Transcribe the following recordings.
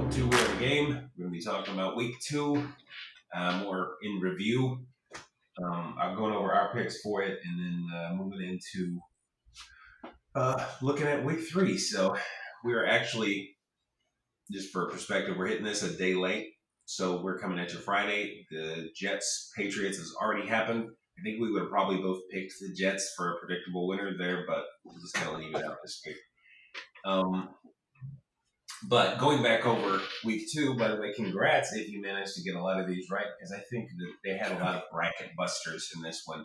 welcome to We're the Game. We're going to be talking about week 2, more in review. I'm going over our picks for it and then moving into looking at week 3. So we're actually, just for perspective, we're hitting this a day late. So we're coming at you Friday. The Jets-Patriots has already happened. I think we would have probably both picked the Jets for a predictable winner there, but we'll just kind of leave it out this week. But going back over week 2, by the way, congrats if you managed to get a lot of these right, because I think that they had a lot of bracket busters in this one.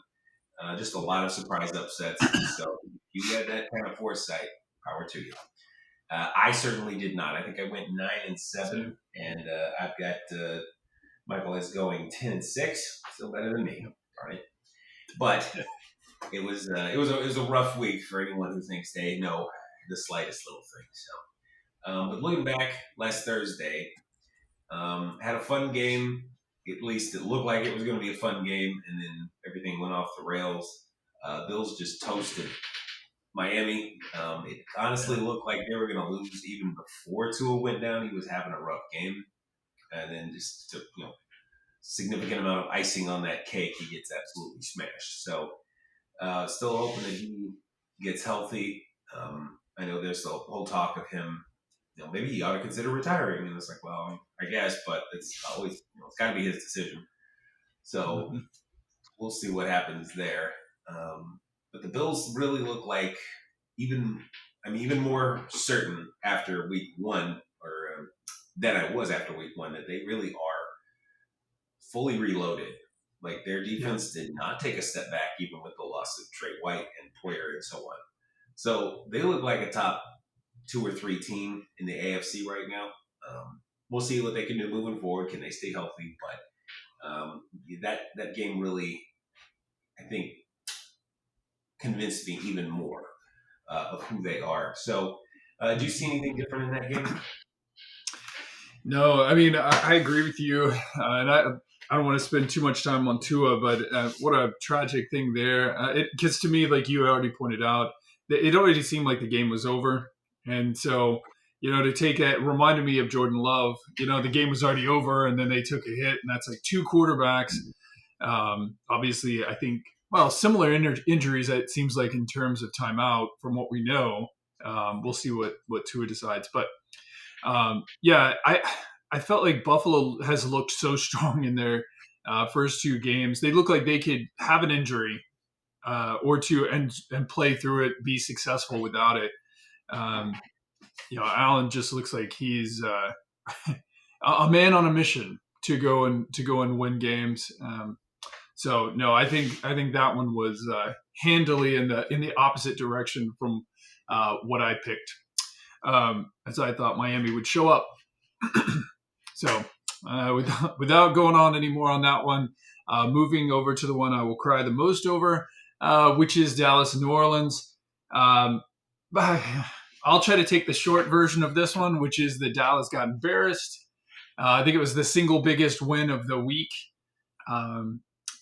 Just a lot of surprise upsets. So if you had that kind of foresight, power to you. I certainly did not. I think I went 9-7, and I've got Michael is going 10-6, still better than me. Darn it. But it was a rough week for anyone who thinks they know the slightest little thing. So. But looking back, last Thursday, had a fun game. At least it looked like it was going to be a fun game, and then everything went off the rails. Bills just toasted Miami. It honestly looked like they were going to lose even before Tua went down. He was having a rough game, and then just took significant amount of icing on that cake. He gets absolutely smashed. So still hoping that he gets healthy. I know there's the whole talk of him. Maybe he ought to consider retiring. And it's like, well, I guess, but it's always, it's got to be his decision. So we'll see what happens there. But the Bills really look like even more certain after week 1 than I was after week 1 that they really are fully reloaded. Like their defense did not take a step back, even with the loss of Trey White and Poyer and so on. So they look like a top 2 or 3 team in the AFC right now. We'll see what they can do moving forward. Can they stay healthy? But that game really, I think, convinced me even more of who they are. So do you see anything different in that game? No, I mean, I agree with you. And I don't want to spend too much time on Tua, but what a tragic thing there. It gets to me, like you already pointed out, it already seemed like the game was over. And so, to take it reminded me of Jordan Love. The game was already over, and then they took a hit, and that's like 2 quarterbacks. Obviously, I think, similar injuries, it seems like, in terms of timeout from what we know. We'll see what Tua decides. But, I felt like Buffalo has looked so strong in their first 2 games. They look like they could have an injury or two and play through it, be successful without it. Allen just looks like he's a man on a mission to go and win games. So no, I think that one was handily in the opposite direction from what I picked, as I thought Miami would show up. So without going on any more on that one, moving over to the one I will cry the most over, which is Dallas, New Orleans. I'll try to take the short version of this one, which is that Dallas got embarrassed. I think it was the single biggest win of the week.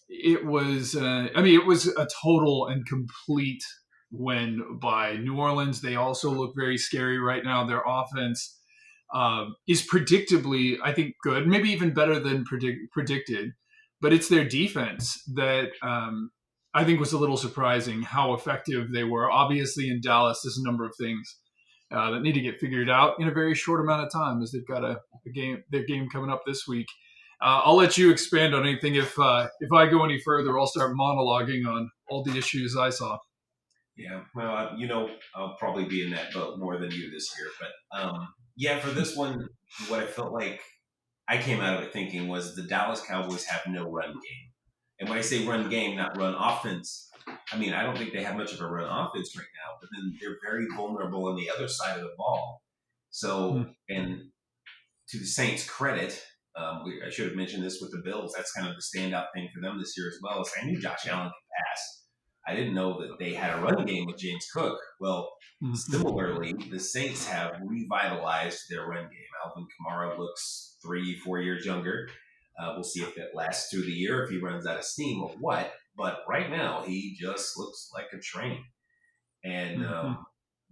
It was a total and complete win by New Orleans. They also look very scary right now. Their offense is predictably, I think, good, maybe even better than predicted. But it's their defense that I think was a little surprising how effective they were. Obviously, in Dallas, there's a number of things that need to get figured out in a very short amount of time, as they've got their game coming up this week. I'll let you expand on anything. If I go any further, I'll start monologuing on all the issues I saw. Yeah, well, I'll probably be in that boat more than you this year. But for this one, what I felt like I came out of it thinking was the Dallas Cowboys have no run game. And when I say run game, not run offense, I mean, I don't think they have much of a run offense right now, but then they're very vulnerable on the other side of the ball. So, and to the Saints' credit, I should have mentioned this with the Bills. That's kind of the standout thing for them this year as well. Is I knew Josh Allen could pass. I didn't know that they had a run game with James Cook. Well, similarly, the Saints have revitalized their run game. Alvin Kamara looks 3-4 years younger. We'll see if that lasts through the year, if he runs out of steam or what. But right now, he just looks like a train. And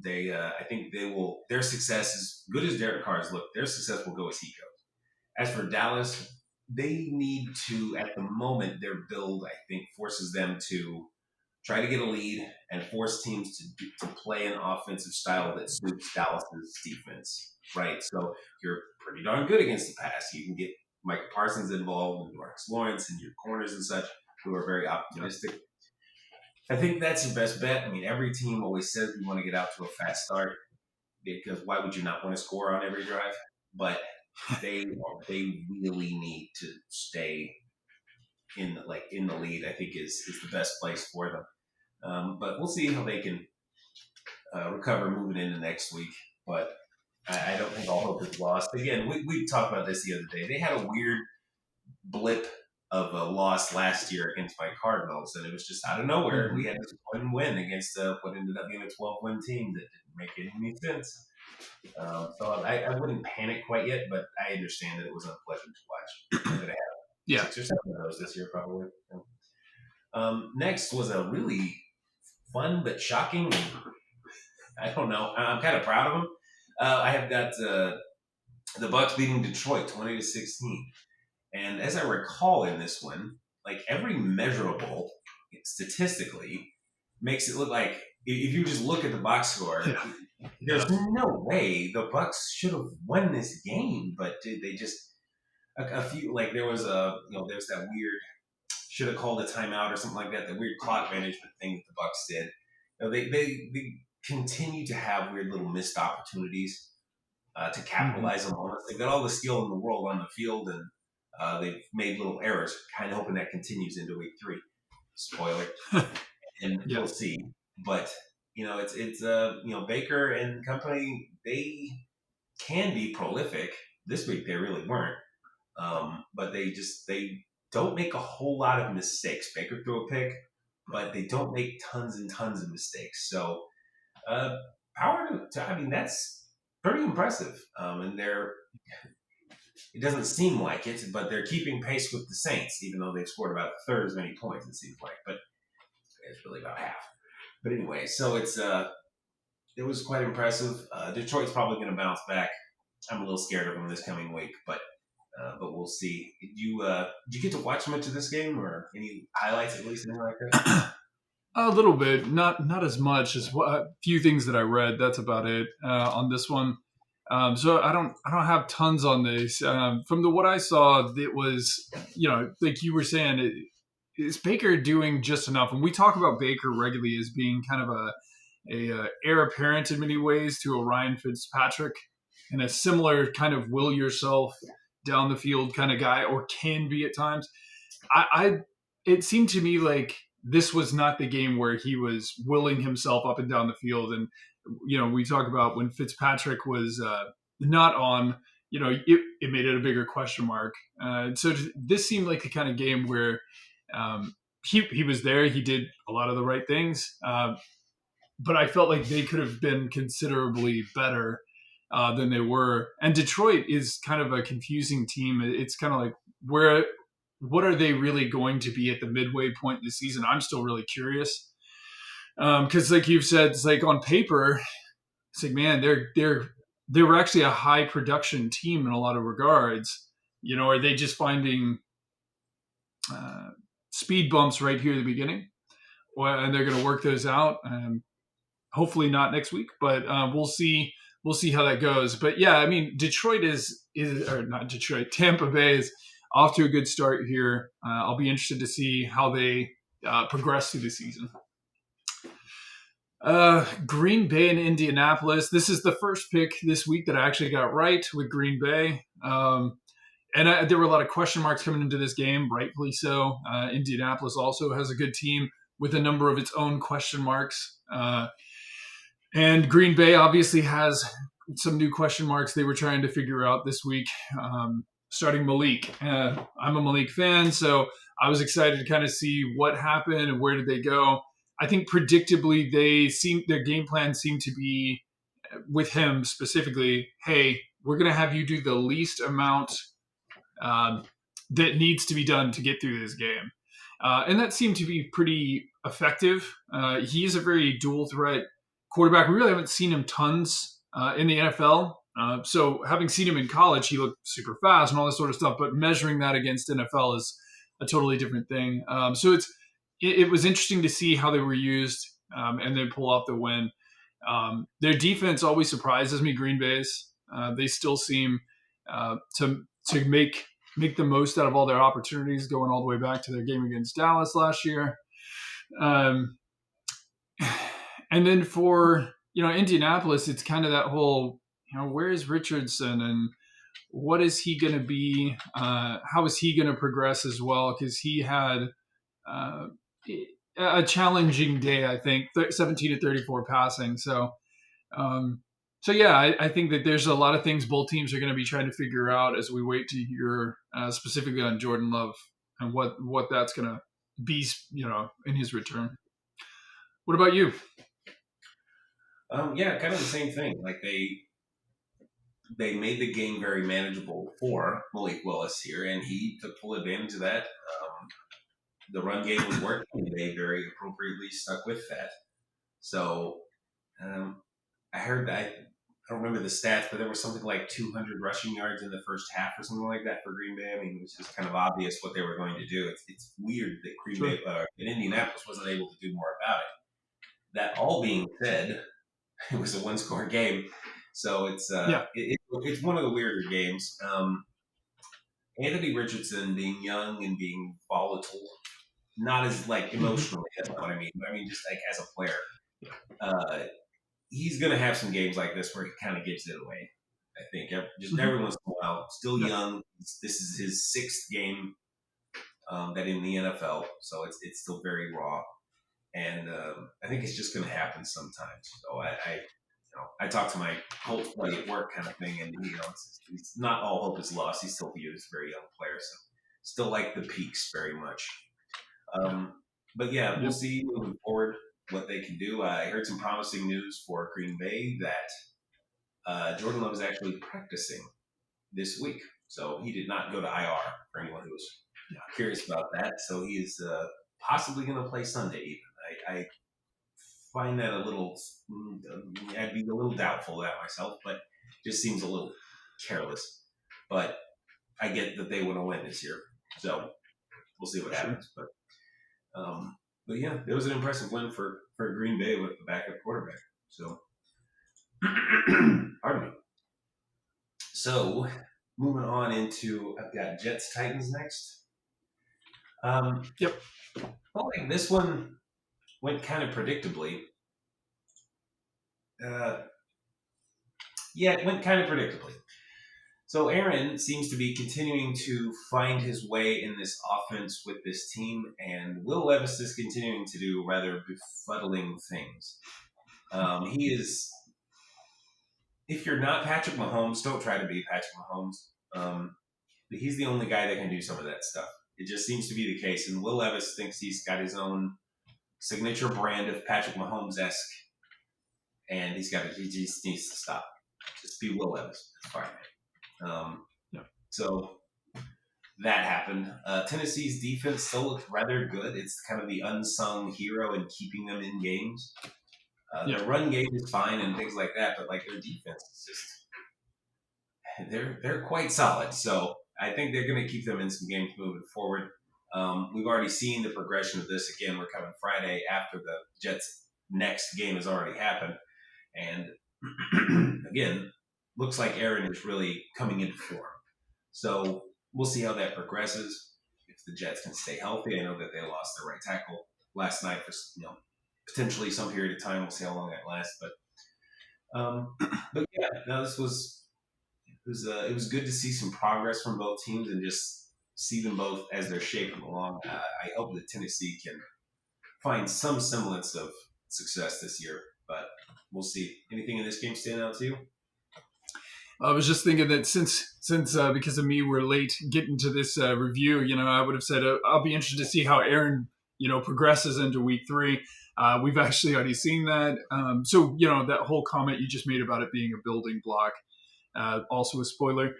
I think they will. Their success, as good as Derek Carr's look, their success will go as he goes. As for Dallas, they need to. At the moment, their build, I think, forces them to try to get a lead and force teams to play an offensive style that suits Dallas's defense. Right. So you're pretty darn good against the pass. You can get Michael Parsons involved and Marcus Lawrence and your corners and such who are very optimistic. I think that's your best bet. I mean, every team always says we want to get out to a fast start because why would you not want to score on every drive? But they really need to stay in the lead. I think is the best place for them. But we'll see how they can recover moving into next week. But I don't think all hope is lost. Again, we talked about this the other day. They had a weird blip of a loss last year against my Cardinals, and it was just out of nowhere. We had this one win against what ended up being a 12-win team that didn't make any sense. So I wouldn't panic quite yet, but I understand that it was unpleasant to watch. I'm going to have 6 or 7 of those this year, probably. Next was a really fun but shocking. I don't know. I'm kind of proud of them. I have got the Bucs beating Detroit 20-16. And as I recall in this one, like every measurable statistically makes it look like if you just look at the box score, there's no way the Bucs should have won this game, but they just a few like there was there's that weird should have called a timeout or something like that. The weird clock management thing that the Bucs did. They continue to have weird little missed opportunities to capitalize on moments. They've got all the skill in the world on the field, and they've made little errors. Kind of hoping that continues into week 3. Spoiler, and we'll see. But it's Baker and company. They can be prolific. This week they really weren't, but they don't make a whole lot of mistakes. Baker threw a pick, but they don't make tons and tons of mistakes. So power to I mean that's pretty impressive. And it doesn't seem like it, but they're keeping pace with the Saints, even though they've scored about a third as many points, it seems like. But it's really about half. But anyway, so it was quite impressive. Detroit's probably going to bounce back. I'm a little scared of them this coming week, but we'll see. Did you get to watch much of this game, or any highlights at least, anything like that? A little bit, not as much as a few things that I read. That's about it on this one. So I don't have tons on this. From what I saw, it was like you were saying, is Baker doing just enough? And we talk about Baker regularly as being kind of a heir apparent in many ways to a Ryan Fitzpatrick, and a similar kind of will yourself down the field kind of guy, or can be at times. It seemed to me like this was not the game where he was willing himself up and down the field. And, we talk about when Fitzpatrick was not on, it made it a bigger question mark. So this seemed like the kind of game where he was there. He did a lot of the right things. But I felt like they could have been considerably better than they were. And Detroit is kind of a confusing team. It's kind of like what are they really going to be at the midway point in the season? I'm still really curious. Because like you've said, it's like on paper, it's like, man, they were actually a high production team in a lot of regards. Are they just finding speed bumps right here at the beginning? And they're going to work those out. Hopefully not next week, but we'll see. We'll see how that goes. But yeah, I mean, Detroit or not Detroit, Tampa Bay is off to a good start here. I'll be interested to see how they progress through the season. Green Bay and Indianapolis. This is the first pick this week that I actually got right with Green Bay. And there were a lot of question marks coming into this game, rightfully so. Indianapolis also has a good team with a number of its own question marks. And Green Bay obviously has some new question marks they were trying to figure out this week, starting Malik. I'm a Malik fan, so I was excited to kind of see what happened and where did they go. I think predictably their game plan seemed to be, with him specifically, hey, we're going to have you do the least amount that needs to be done to get through this game. And that seemed to be pretty effective. He is a very dual threat quarterback. We really haven't seen him tons in the NFL. So having seen him in college, he looked super fast and all this sort of stuff. But measuring that against NFL is a totally different thing. So it was interesting to see how they were used and then pull off the win. Their defense always surprises me. Green Bay's. They still seem to make the most out of all their opportunities, going all the way back to their game against Dallas last year. And then for Indianapolis, it's kind of that whole where is Richardson and what is he going to be? How is he going to progress as well? Because he had a challenging day, I think, 17 to 34 passing. So yeah, I think that there's a lot of things both teams are going to be trying to figure out as we wait to hear specifically on Jordan Love and what that's going to be, in his return. What about you? Yeah, kind of the same thing. Like they made the game very manageable for Malik Willis here, and he took full advantage of that. The run game was working, and they very appropriately stuck with that. So I heard that. I don't remember the stats, but there was something like 200 rushing yards in the first half or something like that for Green Bay. I mean, it was just kind of obvious what they were going to do. It's weird that Green Bay in Indianapolis wasn't able to do more about it. That all being said, it was a one-score game, so it's one of the weirder games. Anthony Richardson being young and being volatile, not as like emotionally. That's not what I mean. But I mean just like as a player, he's going to have some games like this where he kind of gives it away. I think just every once in a while. Still young. This is his sixth game that in the NFL, so it's still very raw. And I think it's just going to happen sometimes. So I talk to my Colts buddy at work kind of thing, and it's not all hope is lost. He's still viewed as a very young player, so still like the peaks very much. But yeah, we'll see moving forward what they can do. I heard some promising news for Green Bay that Jordan Love is actually practicing this week, so he did not go to IR. For anyone who was curious about that, so he is possibly going to play Sunday even. I find that a little. I'd be a little doubtful of that myself, but just seems a little careless. But I get that they want to win this year, so we'll see what happens. But yeah, it was an impressive win for Green Bay with the backup quarterback. So, pardon me. So, moving on into I've got Jets Titans next. Yep. Well, like this one went kind of predictably. It went kind of predictably. So Aaron seems to be continuing to find his way in this offense with this team, and Will Levis is continuing to do rather befuddling things. He is. If you're not Patrick Mahomes, don't try to be Patrick Mahomes. But he's the only guy that can do some of that stuff. It just seems to be the case, and Will Levis thinks he's got his own signature brand of Patrick Mahomes-esque, and he just needs to stop. Just be Will Levis. It's fine. So that happened. Tennessee's defense still looked rather good. It's kind of the unsung hero in keeping them in games. Their run game is fine and things like that, but like their defense is just they're quite solid. So I think they're going to keep them in some games moving forward. We've already seen the progression of this. Again, we're coming Friday after the Jets' next game has already happened, and again, looks like Aaron is really coming into form. So we'll see how that progresses. If the Jets can stay healthy, I know that they lost their right tackle last night for potentially some period of time. We'll see how long that lasts. But yeah, no, it was good to see some progress from both teams and just see them both as they're shaping along. I hope that Tennessee can find some semblance of success this year, but we'll see. Anything in this game stand out to you? I was just thinking that since because of me we're late getting to this review, I would have said I'll be interested to see how Aaron progresses into week 3. We've actually already seen that. So that whole comment you just made about it being a building block, also a spoiler,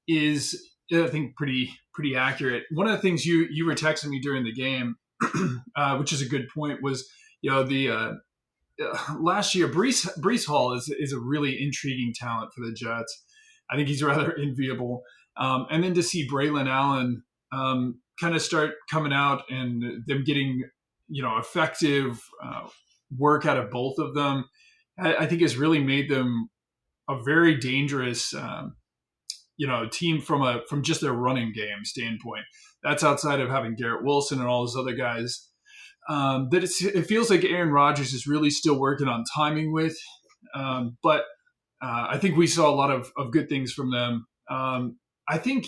is I think pretty accurate. One of the things you were texting me during the game, which is a good point, was the last year, Brees Hall is a really intriguing talent for the Jets. I think he's rather enviable. And then to see Braylon Allen kind of start coming out and them getting, effective work out of both of them, I think has really made them a very dangerous, team from just their running game standpoint. That's outside of having Garrett Wilson and all those other guys. That it feels like Aaron Rodgers is really still working on timing with. But I think we saw a lot of good things from them. I think,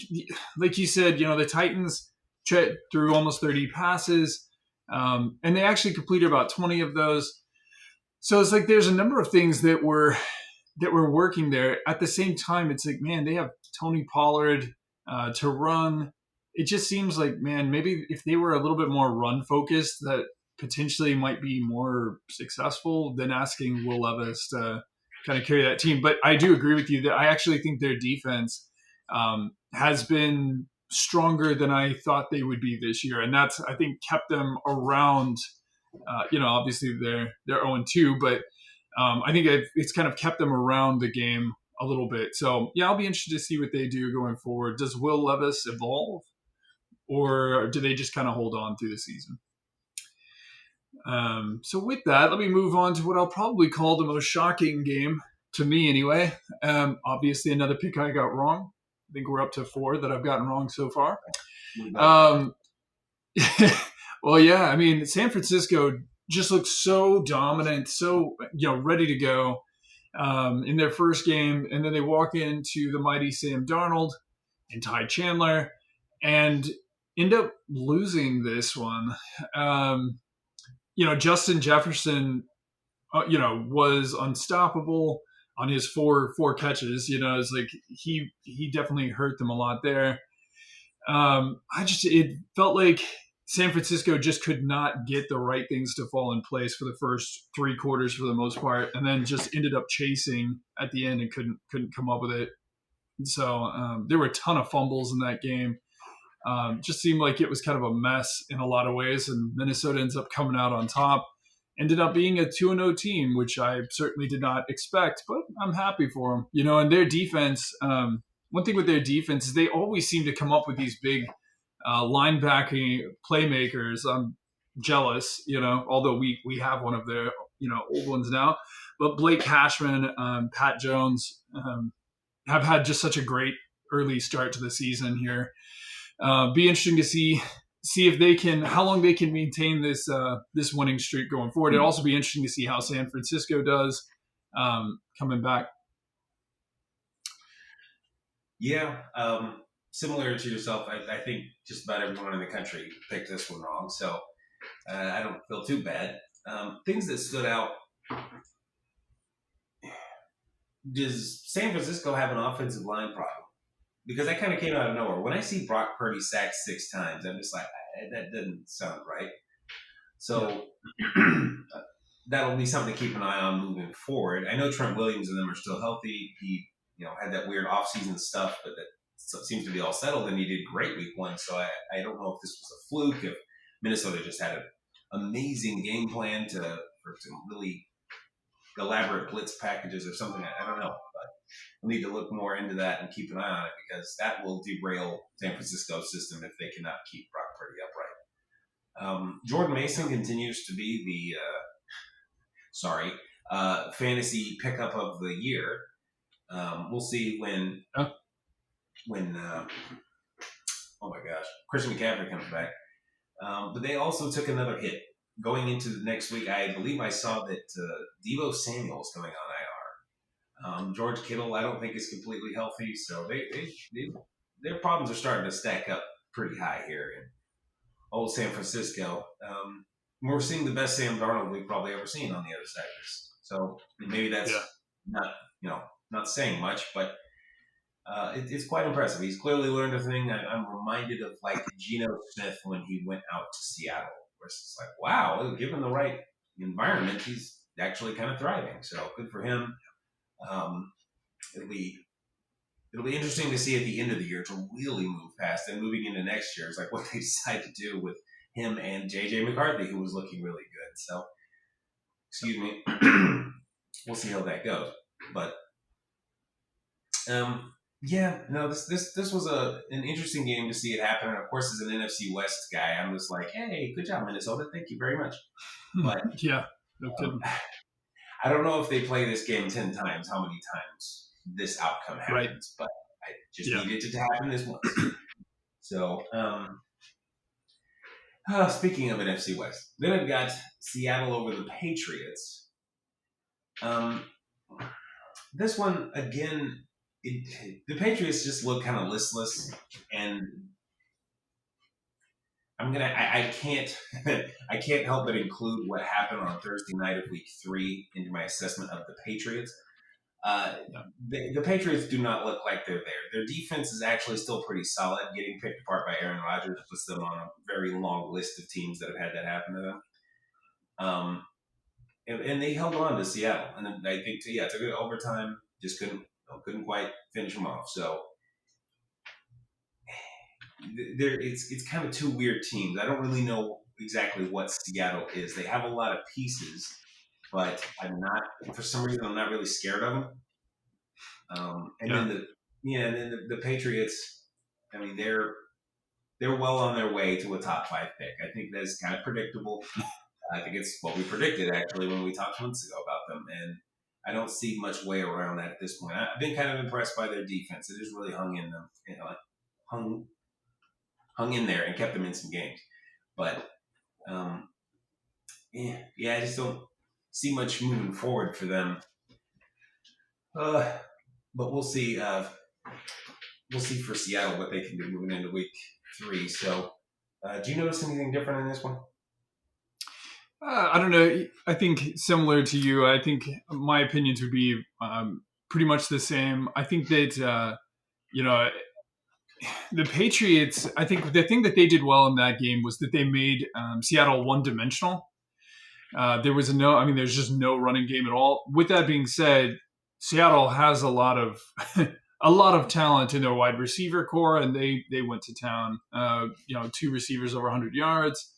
like you said, the Titans threw almost 30 passes, and they actually completed about 20 of those. So it's like there's a number of things that were working there. At the same time, it's like, man, they have Tony Pollard to run. It just seems like, man, maybe if they were a little bit more run focused, that potentially might be more successful than asking Will Levis to kind of carry that team. But I do agree with you that I actually think their defense has been stronger than I thought they would be this year, and that's, I think, kept them around. Obviously they're 0-2, but I think it's kind of kept them around the game a little bit. So yeah, I'll be interested to see what they do going forward. Does Will Levis evolve, or do they just kind of hold on through the season? So with that, let me move on to what I'll probably call the most shocking game to me, anyway. Obviously, another pick I got wrong. I think we're up to 4 that I've gotten wrong so far. Well, yeah, I mean, San Francisco just looks so dominant, so ready to go in their first game, and then they walk into the mighty Sam Darnold and Ty Chandler, and end up losing this one. Justin Jefferson, was unstoppable on his four catches. It's like he definitely hurt them a lot there. It felt like San Francisco just could not get the right things to fall in place for the first 3 quarters for the most part, and then just ended up chasing at the end and couldn't come up with it. So there were a ton of fumbles in that game. Just seemed like it was kind of a mess in a lot of ways, and Minnesota ends up coming out on top. Ended up being a 2-0 team, which I certainly did not expect, but I'm happy for them. And their defense, one thing with their defense is they always seem to come up with these big linebacking playmakers. I'm jealous, although we have one of their, old ones now. But Blake Cashman, Pat Jones have had just such a great early start to the season here. Be interesting to see if they can, how long they can maintain this winning streak going forward. It'll also be interesting to see how San Francisco does coming back. Yeah, similar to yourself, I think just about everyone in the country picked this one wrong, so I don't feel too bad. Things that stood out. Does San Francisco have an offensive line problem? Because that kind of came out of nowhere. When I see Brock Purdy sacked 6 times, I'm just like, that doesn't sound right. So that'll be something to keep an eye on moving forward. I know Trent Williams and them are still healthy. He, had that weird offseason stuff, but that seems to be all settled, and he did great week 1. So I don't know if this was a fluke, if Minnesota just had an amazing game plan for some really elaborate blitz packages or something. I don't know, but we'll need to look more into that and keep an eye on it, because that will derail San Francisco's system if they cannot keep Brock Purdy upright. Jordan Mason continues to be the fantasy pickup of the year. We'll see when oh my gosh, Christian McCaffrey comes back. But they also took another hit going into the next week. I believe I saw that Deebo Samuel is going on IR. George Kittle, I don't think is completely healthy, so their problems are starting to stack up pretty high here in old San Francisco. We're seeing the best Sam Darnold we've probably ever seen on the other side of this. So maybe that's not saying much, but it's quite impressive. He's clearly learned a thing. I'm reminded of like Geno Smith when he went out to Seattle, where it's like, wow, given the right environment, he's actually kind of thriving. So good for him. It'll be interesting to see at the end of the year to really move past, and moving into next year is like what they decide to do with him and JJ McCarthy, who was looking really good. So Excuse me. We'll see how that goes. But yeah, no, this was an interesting game to see it happen. And of course, as an NFC West guy, I'm just like, hey, good job, Minnesota. Thank you very much. But Yeah, no um, kidding. I don't know if they play this game 10 times, how many times this outcome Right. happens. But I just Yeah. needed it to happen this once. So, speaking of NFC West, then I've got Seattle over the Patriots. Um, this one again, the Patriots just look kind of listless, and I can't I can't help but include what happened on Thursday night of Week 3 into my assessment of the Patriots. Uh, Yeah. the Patriots do not look like they're there. Their defense is actually still pretty solid. Getting picked apart by Aaron Rodgers puts them on a very long list of teams that have had that happen to them. And they held on to Seattle, and I think took it overtime. Just couldn't quite finish them off. So it's kind of two weird teams. I don't really know exactly what Seattle is. They have a lot of pieces, but I'm not for some reason I'm not really scared of them. And Yeah. then the Patriots. I mean they're well on their way to a top 5 pick. I think that's kind of predictable. I think it's what we predicted actually when we talked months ago about them, and I don't see much way around that at this point. I've been kind of impressed by their defense. It has really hung in them, hung hung in there and kept them in some games. But yeah, I just don't see much moving forward for them. But we'll see. We'll see for Seattle what they can do moving into Week 3. So, do you notice anything different in this one? I don't know. I think similar to you, I think my opinions would be pretty much the same. I think that, you know, the Patriots, I think the thing that they did well in that game was that they made Seattle one dimensional. There was there's just no running game at all. With that being said, Seattle has a lot of a lot of talent in their wide receiver core, and they went to town. 2 receivers over 100 yards.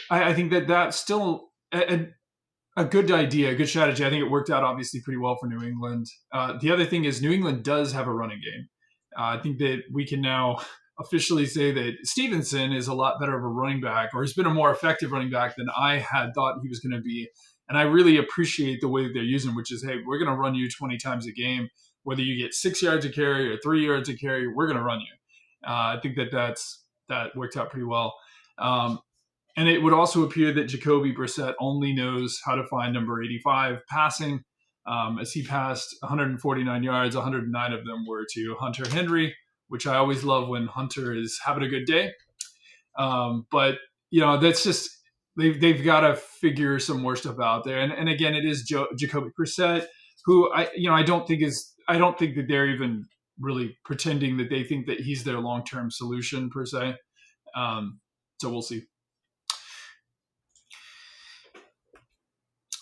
I think that that's still a good idea, a good strategy. I think it worked out obviously pretty well for New England. The other thing is New England does have a running game. I think that we can now officially say that Stevenson is a lot better of a running back, or has been a more effective running back than I had thought he was going to be. And I really appreciate the way that they're using, which is, hey, we're going to run you 20 times a game. Whether you get 6 yards a carry or 3 yards a carry, we're going to run you. I think that worked out pretty well. And it would also appear that Jacoby Brissett only knows how to find number 85 passing, as he passed 149 yards. 109 of them were to Hunter Henry, which I always love when Hunter is having a good day. But that's just they've got to figure some more stuff out there. And again, it is Jacoby Brissett, who I don't think that they're even really pretending that they think that he's their long term solution per se. So we'll see.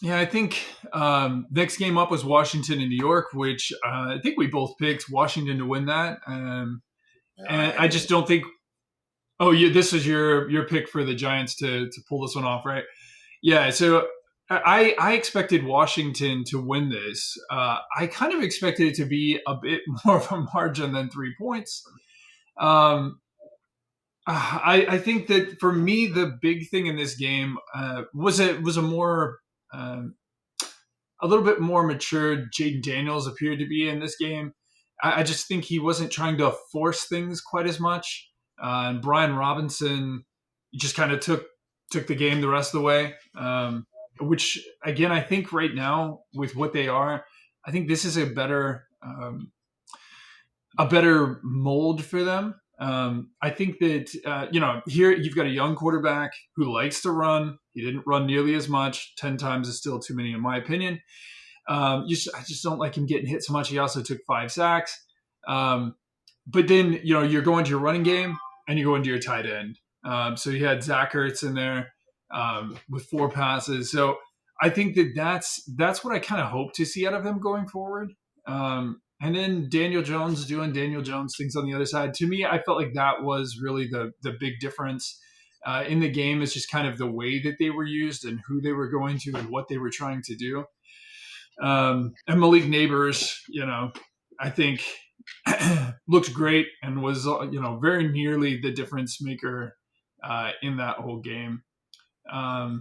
Yeah, I think next game up was Washington and New York, which I think we both picked Washington to win that. And I just don't think. Oh, this was your pick for the Giants to pull this one off, right? Yeah. So I expected Washington to win this. I kind of expected it to be a bit more of a margin than 3 points. I think that for me the big thing in this game was a more a little bit more matured Jaden Daniels appeared to be in this game. I just think he wasn't trying to force things quite as much. And Brian Robinson just kind of took the game the rest of the way. Which again, I think right now with what they are, I think this is a better mold for them. I think that here you've got a young quarterback who likes to run. He didn't run nearly as much. 10 times is still too many, in my opinion. I just don't like him getting hit so much. He also took 5 sacks. But then you're going to your running game and you go into your tight end. So you had Zach Ertz in there with 4 passes. So I think that's what I kind of hope to see out of him going forward. And then Daniel Jones doing Daniel Jones things on the other side. To me, I felt like that was really the big difference. in the game. It's just kind of the way that they were used and who they were going to and what they were trying to do. And Malik Neighbors, I think looked great and was, very nearly the difference maker in that whole game. I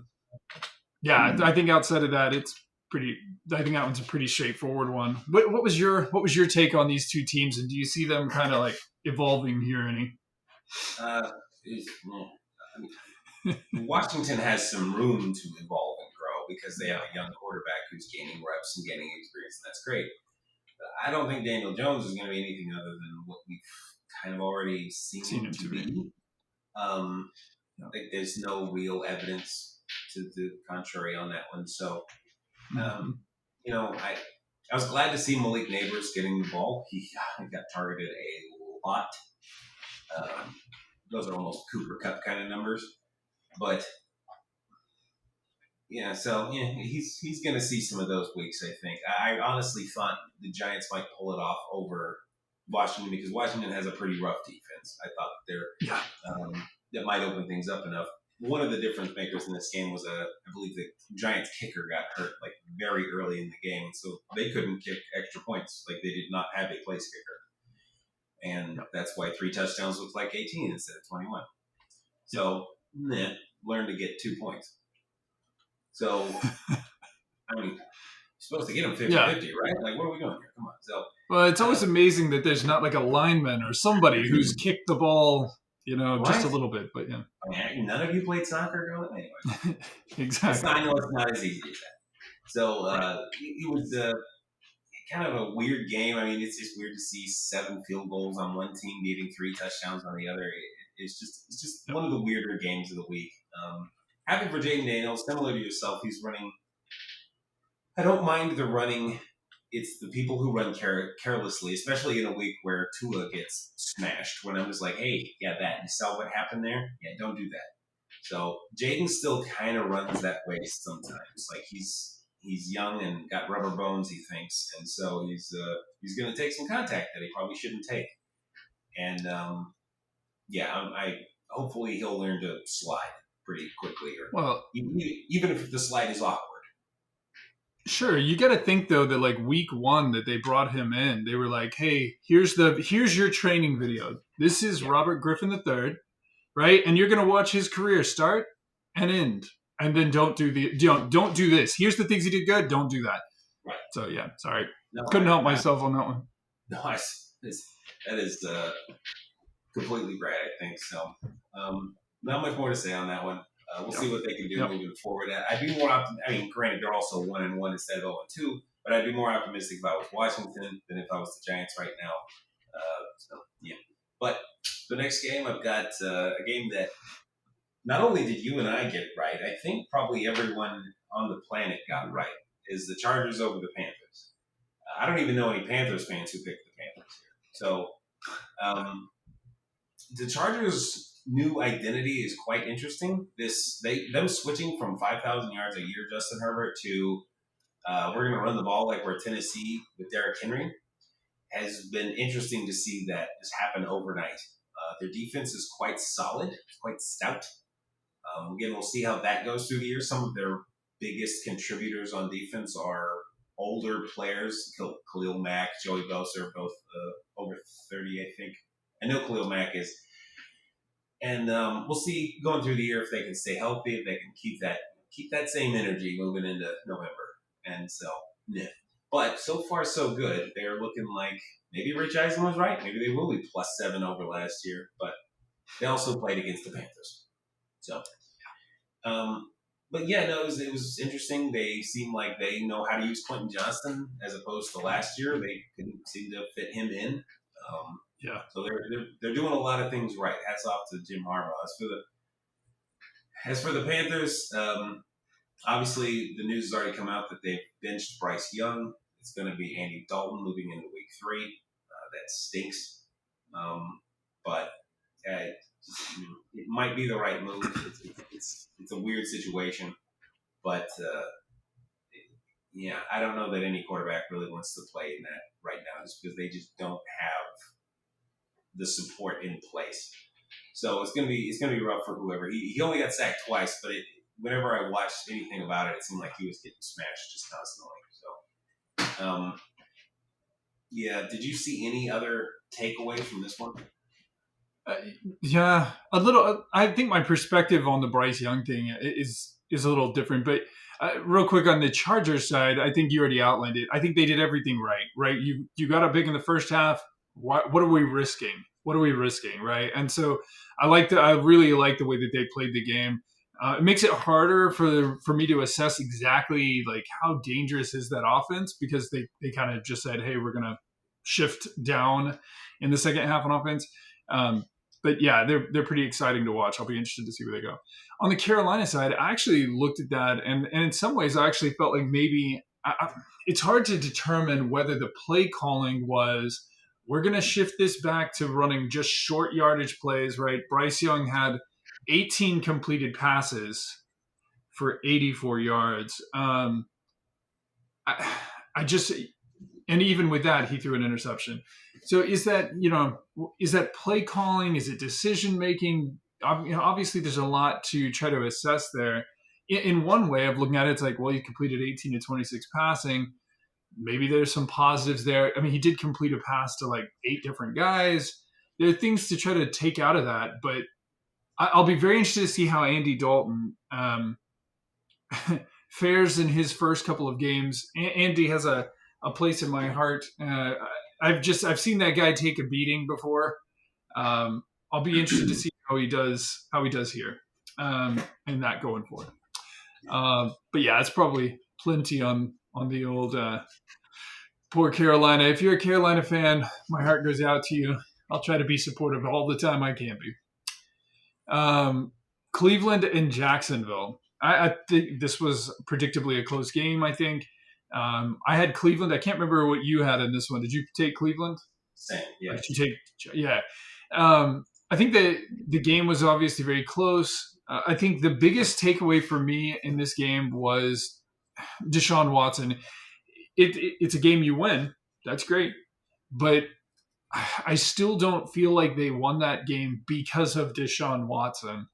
think outside of that, it's pretty. I think that one's a pretty straightforward one. What was your take on these two teams, and do you see them kind of like evolving here any? Washington has some room to evolve and grow because they have a young quarterback who's gaining reps and gaining experience, and that's great. But I don't think Daniel Jones is going to be anything other than what we've kind of already seen him to be. I think there's no real evidence to the contrary on that one. So, I was glad to see Malik Neighbors getting the ball. He got targeted a lot. Those are almost Cooper Cup kind of numbers. But he's going to see some of those weeks. I think. I honestly thought the Giants might pull it off over Washington because Washington has a pretty rough defense. I thought that might open things up enough. One of the difference makers in this game was I believe the Giants kicker got hurt like very early in the game, so they couldn't kick extra points. Like they did not have a place kicker, and that's why 3 touchdowns looked like 18 instead of 21. So learn to get 2 points. So you're supposed to get them 50-50, right? Like what are we doing here? Come on. So well, it's always amazing that there's not like a lineman or somebody who's kicked the ball. Just a little bit, but yeah. None of you played soccer growing anyway. Exactly. I know it's not as easy as that. So it was kind of a weird game. I mean, it's just weird to see 7 field goals on one team beating 3 touchdowns on the other. It's just one of the weirder games of the week. Happy for Jaden Daniels. Similar to yourself, he's running. I don't mind the running. It's the people who run carelessly, especially in a week where Tua gets smashed. When I'm just like, hey, that. You saw what happened there? Yeah, don't do that. So Jaden still kind of runs that way sometimes. Like he's young and got rubber bones, he thinks, and so he's going to take some contact that he probably shouldn't take. And I hopefully he'll learn to slide pretty quickly, or even if the slide is awkward. Sure, you got to think though that like week 1 that they brought him in, they were like, "Hey, here's your training video. This is Robert Griffin III, right? And you're gonna watch his career start and end, and then don't do this. Here's the things he did good. Don't do that." Right. So sorry, couldn't help myself on that one. No, that is completely right. I think so. Not much more to say on that one. We'll see what they can do moving forward. I'd be more optimistic. I mean, granted, they're also 1-1 instead of 0-2, but I'd be more optimistic if I was Washington than if I was the Giants right now. But the next game, I've got a game that not only did you and I get right, I think probably everyone on the planet got right, is the Chargers over the Panthers. I don't even know any Panthers fans who picked the Panthers here. So the Chargers' new identity is quite interesting. Them switching from 5,000 yards a year, Justin Herbert, to we're going to run the ball like we're Tennessee with Derrick Henry has been interesting to see that just happen overnight. Their defense is quite solid, quite stout. Again, we'll see how that goes through the year. Some of their biggest contributors on defense are older players. Khalil Mack, Joey Bosa are both over 30, I think. I know Khalil Mack is. And we'll see going through the year if they can stay healthy, if they can keep that same energy moving into November. And so, But so far, so good. They're looking like maybe Rich Eisen was right. Maybe they will be +7 over last year. But they also played against the Panthers. So, it was interesting. They seem like they know how to use Quentin Johnston as opposed to last year. They couldn't seem to fit him in. So they're doing a lot of things right. Hats off to Jim Harbaugh. As for the Panthers, obviously the news has already come out that they've benched Bryce Young. It's going to be Andy Dalton moving into week 3. That stinks. But it might be the right move. It's a weird situation, but I don't know that any quarterback really wants to play in that right now, just because they just don't have the support in place. So it's gonna be rough for whoever. He only got sacked twice, but whenever I watched anything about it, it seemed like he was getting smashed just constantly. So yeah, did you see any other takeaways from this one? Uh, yeah, a little. I think my perspective on the Bryce Young thing is a little different. But real quick on the Chargers side, I think you already outlined it. I think they did everything right. Right, you got up big in the first half. What are we risking? What are we risking? Right, and so I really like the way that they played the game. It makes it harder for me to assess exactly like how dangerous is that offense because they kind of just said, hey, we're gonna shift down in the second half on offense. But yeah, they're pretty exciting to watch. I'll be interested to see where they go. On the Carolina side, I actually looked at that, and in some ways, I actually felt like maybe it's hard to determine whether the play calling was we're going to shift this back to running just short yardage plays. Right? Bryce Young had 18 completed passes for 84 yards. I, I just and even with that, he threw an interception. So is that play calling? Is it decision making? Obviously, there's a lot to try to assess there. In one way of looking at it, it's like, well, he completed 18 to 26 passing. Maybe there's some positives there. I mean, he did complete a pass to like 8 different guys. There are things to try to take out of that, but I'll be very interested to see how Andy Dalton fares in his first couple of games. Andy has a place in my heart. I've seen that guy take a beating before. I'll be interested to see how he does here, and that going forward. But yeah, it's probably plenty on the old poor Carolina. If you're a Carolina fan, my heart goes out to you. I'll try to be supportive all the time I can be. Cleveland and Jacksonville. I think this was predictably a close game. I think I had Cleveland. I can't remember what you had in this one. Did you take Cleveland? Same, Or yeah. did you take? Yeah. I think that the game was obviously very close. I think the biggest takeaway for me in this game was Deshaun Watson. It's a game you win. That's great, but I still don't feel like they won that game because of Deshaun Watson.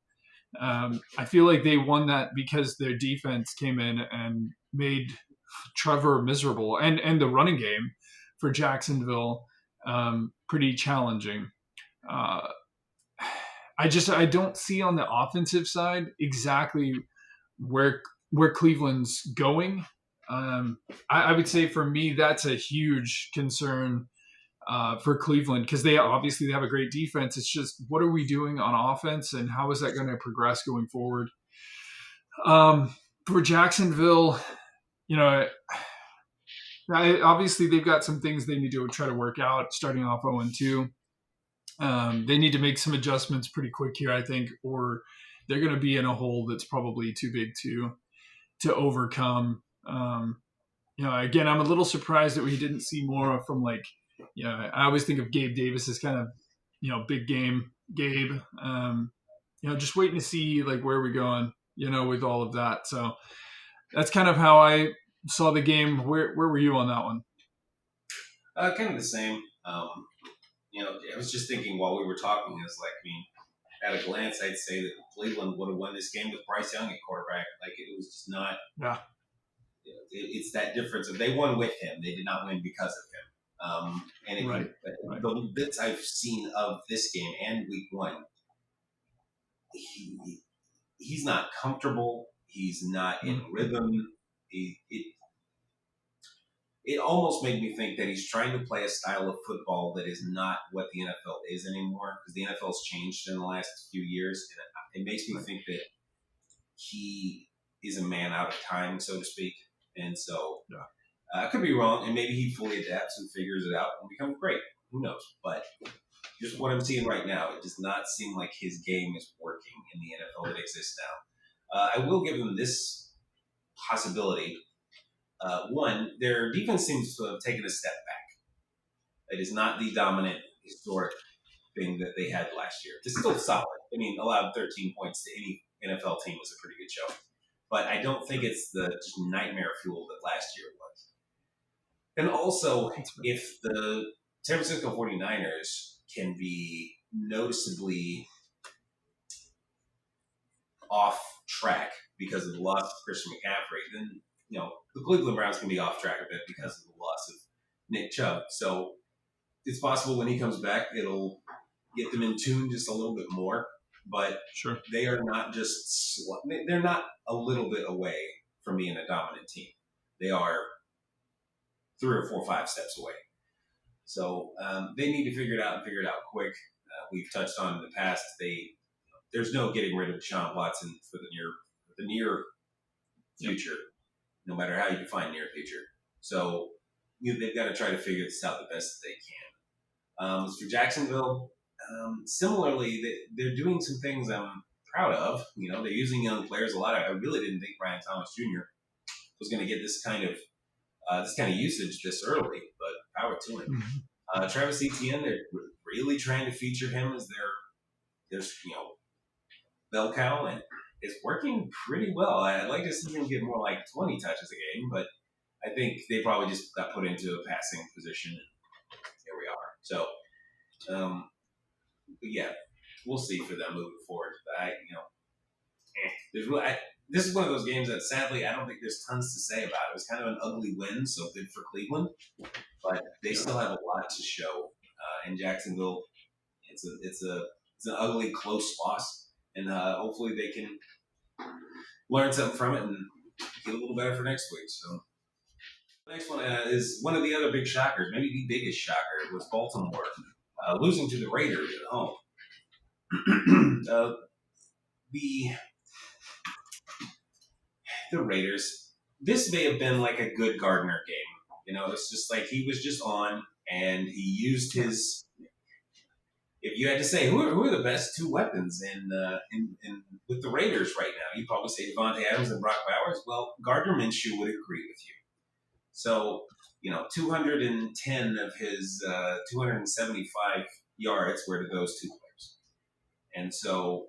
I feel like they won that because their defense came in and made Trevor miserable, and the running game for Jacksonville pretty challenging. Uh, I don't see on the offensive side exactly where where Cleveland's going. I would say for me that's a huge concern for Cleveland because they have a great defense. It's just what are we doing on offense and how is that going to progress going forward? For Jacksonville, you know, obviously they've got some things they need to try to work out starting off 0-2. They need to make some adjustments pretty quick here, I think, or they're going to be in a hole that's probably too big to overcome. Again, I'm a little surprised that we didn't see more from I always think of Gabe Davis as kind of, big game Gabe. Just waiting to see like where we're going, with all of that. So that's kind of how I saw the game. Where were you on that one? Kind of the same. I was just thinking while we were talking, is like, I mean, at a glance, I'd say that Cleveland would have won this game with Bryce Young at quarterback. Like, it was just not. Yeah. It's that difference. If they won with him, they did not win because of him. And if Right. the bits I've seen of this game and week one, he's not comfortable. He's not in rhythm. It almost made me think that he's trying to play a style of football that is not what the NFL is anymore, because the NFL's changed in the last few years. And it makes me think that he is a man out of time, so to speak. And so I could be wrong, and maybe he fully adapts and figures it out and becomes great. Who knows? But just what I'm seeing right now, it does not seem like his game is working in the NFL that exists now. I will give him this possibility. One, their defense seems to have taken a step back. It is not the dominant historic thing that they had last year. It's still solid. I mean, allowed 13 points to any NFL team was a pretty good show. But I don't think it's the just nightmare fuel that last year was. And also, if the San Francisco 49ers can be noticeably off track because of the loss of Christian McCaffrey, then the Cleveland Browns can be off track a bit because of the loss of Nick Chubb. So it's possible when he comes back, it'll get them in tune just a little bit more. But Sure. they are not they're not a little bit away from being a dominant team. They are 3 or 4 or 5 steps away. So they need to figure it out and figure it out quick. We've touched on in the past, there's no getting rid of Deshaun Watson for the near future, no matter how you define near future. So they've got to try to figure this out the best that they can. As for Jacksonville, similarly, they're doing some things I'm proud of. They're using young players a lot. I really didn't think Brian Thomas Jr. was going to get this kind of usage this early, but power to him. Mm-hmm. Travis Etienne, they're really trying to feature him as their bell cow, and it's working pretty well. I'd like to see him get more like 20 touches a game, but I think they probably just got put into a passing position, and here we are. So, but yeah, we'll see for them moving forward. But this is one of those games that sadly I don't think there's tons to say about. It was kind of an ugly win, so good for Cleveland, but they still have a lot to show. In Jacksonville, it's an ugly close loss, and hopefully they can learn something from it and get a little better for next week. So the next one is one of the other big shockers, maybe the biggest shocker, was Baltimore losing to the Raiders at home. The Raiders, this may have been like a good Gardner game. It's just like he was just on and he used his. If you had to say who are the best 2 weapons in with the Raiders right now, you'd probably say Devontae Adams and Brock Bowers. Well, Gardner Minshew would agree with you. So 210 of his 275 yards were to those 2 players, and so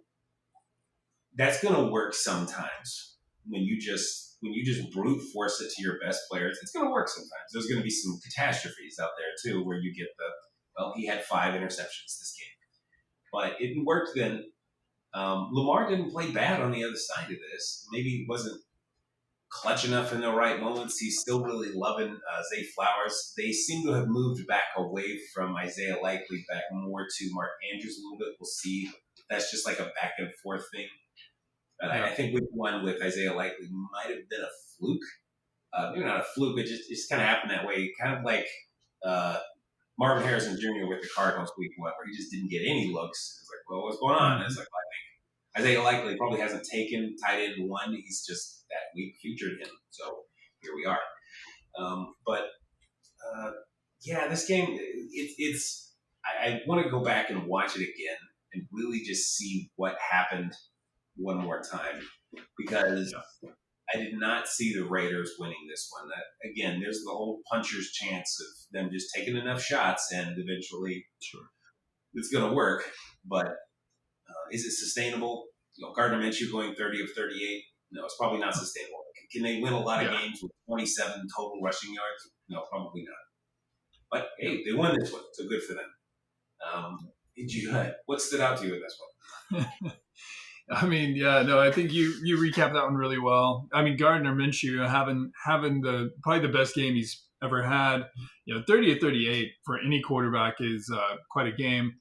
that's going to work sometimes. When you just brute force it to your best players, it's going to work sometimes. There's going to be some catastrophes out there too, where you get he had 5 interceptions this game, but it worked then. Lamar didn't play bad on the other side of this. Maybe he wasn't clutch enough in the right moments. He's still really loving Zay Flowers. They seem to have moved back away from Isaiah Likely, back more to Mark Andrews a little bit. We'll see. That's just like a back and forth thing. But I think week 1 with Isaiah Likely might have been a fluke. Maybe not a fluke, but just kind of happened that way. Kind of like Marvin Harrison Jr. with the Cardinals week 1, where he just didn't get any looks. It's like, well, what's going on? And it's like, I think Isaiah Likely probably hasn't taken tight end 1. He's just that week featured him. So here we are. This game, it's. I want to go back and watch it again and really just see what happened one more time, because I did not see the Raiders winning this one. That again, there's the whole puncher's chance of them just taking enough shots and eventually it's going to work. But is it sustainable? Gardner Minshew going 30 of 38. No, it's probably not sustainable. Can they win a lot of games with 27 total rushing yards? No, probably not. But hey, they won this one, so good for them. What stood out to you in this one? I mean, I think you recapped that one really well. I mean, Gardner Minshew having probably the best game he's ever had. 30 of 38 for any quarterback is quite a game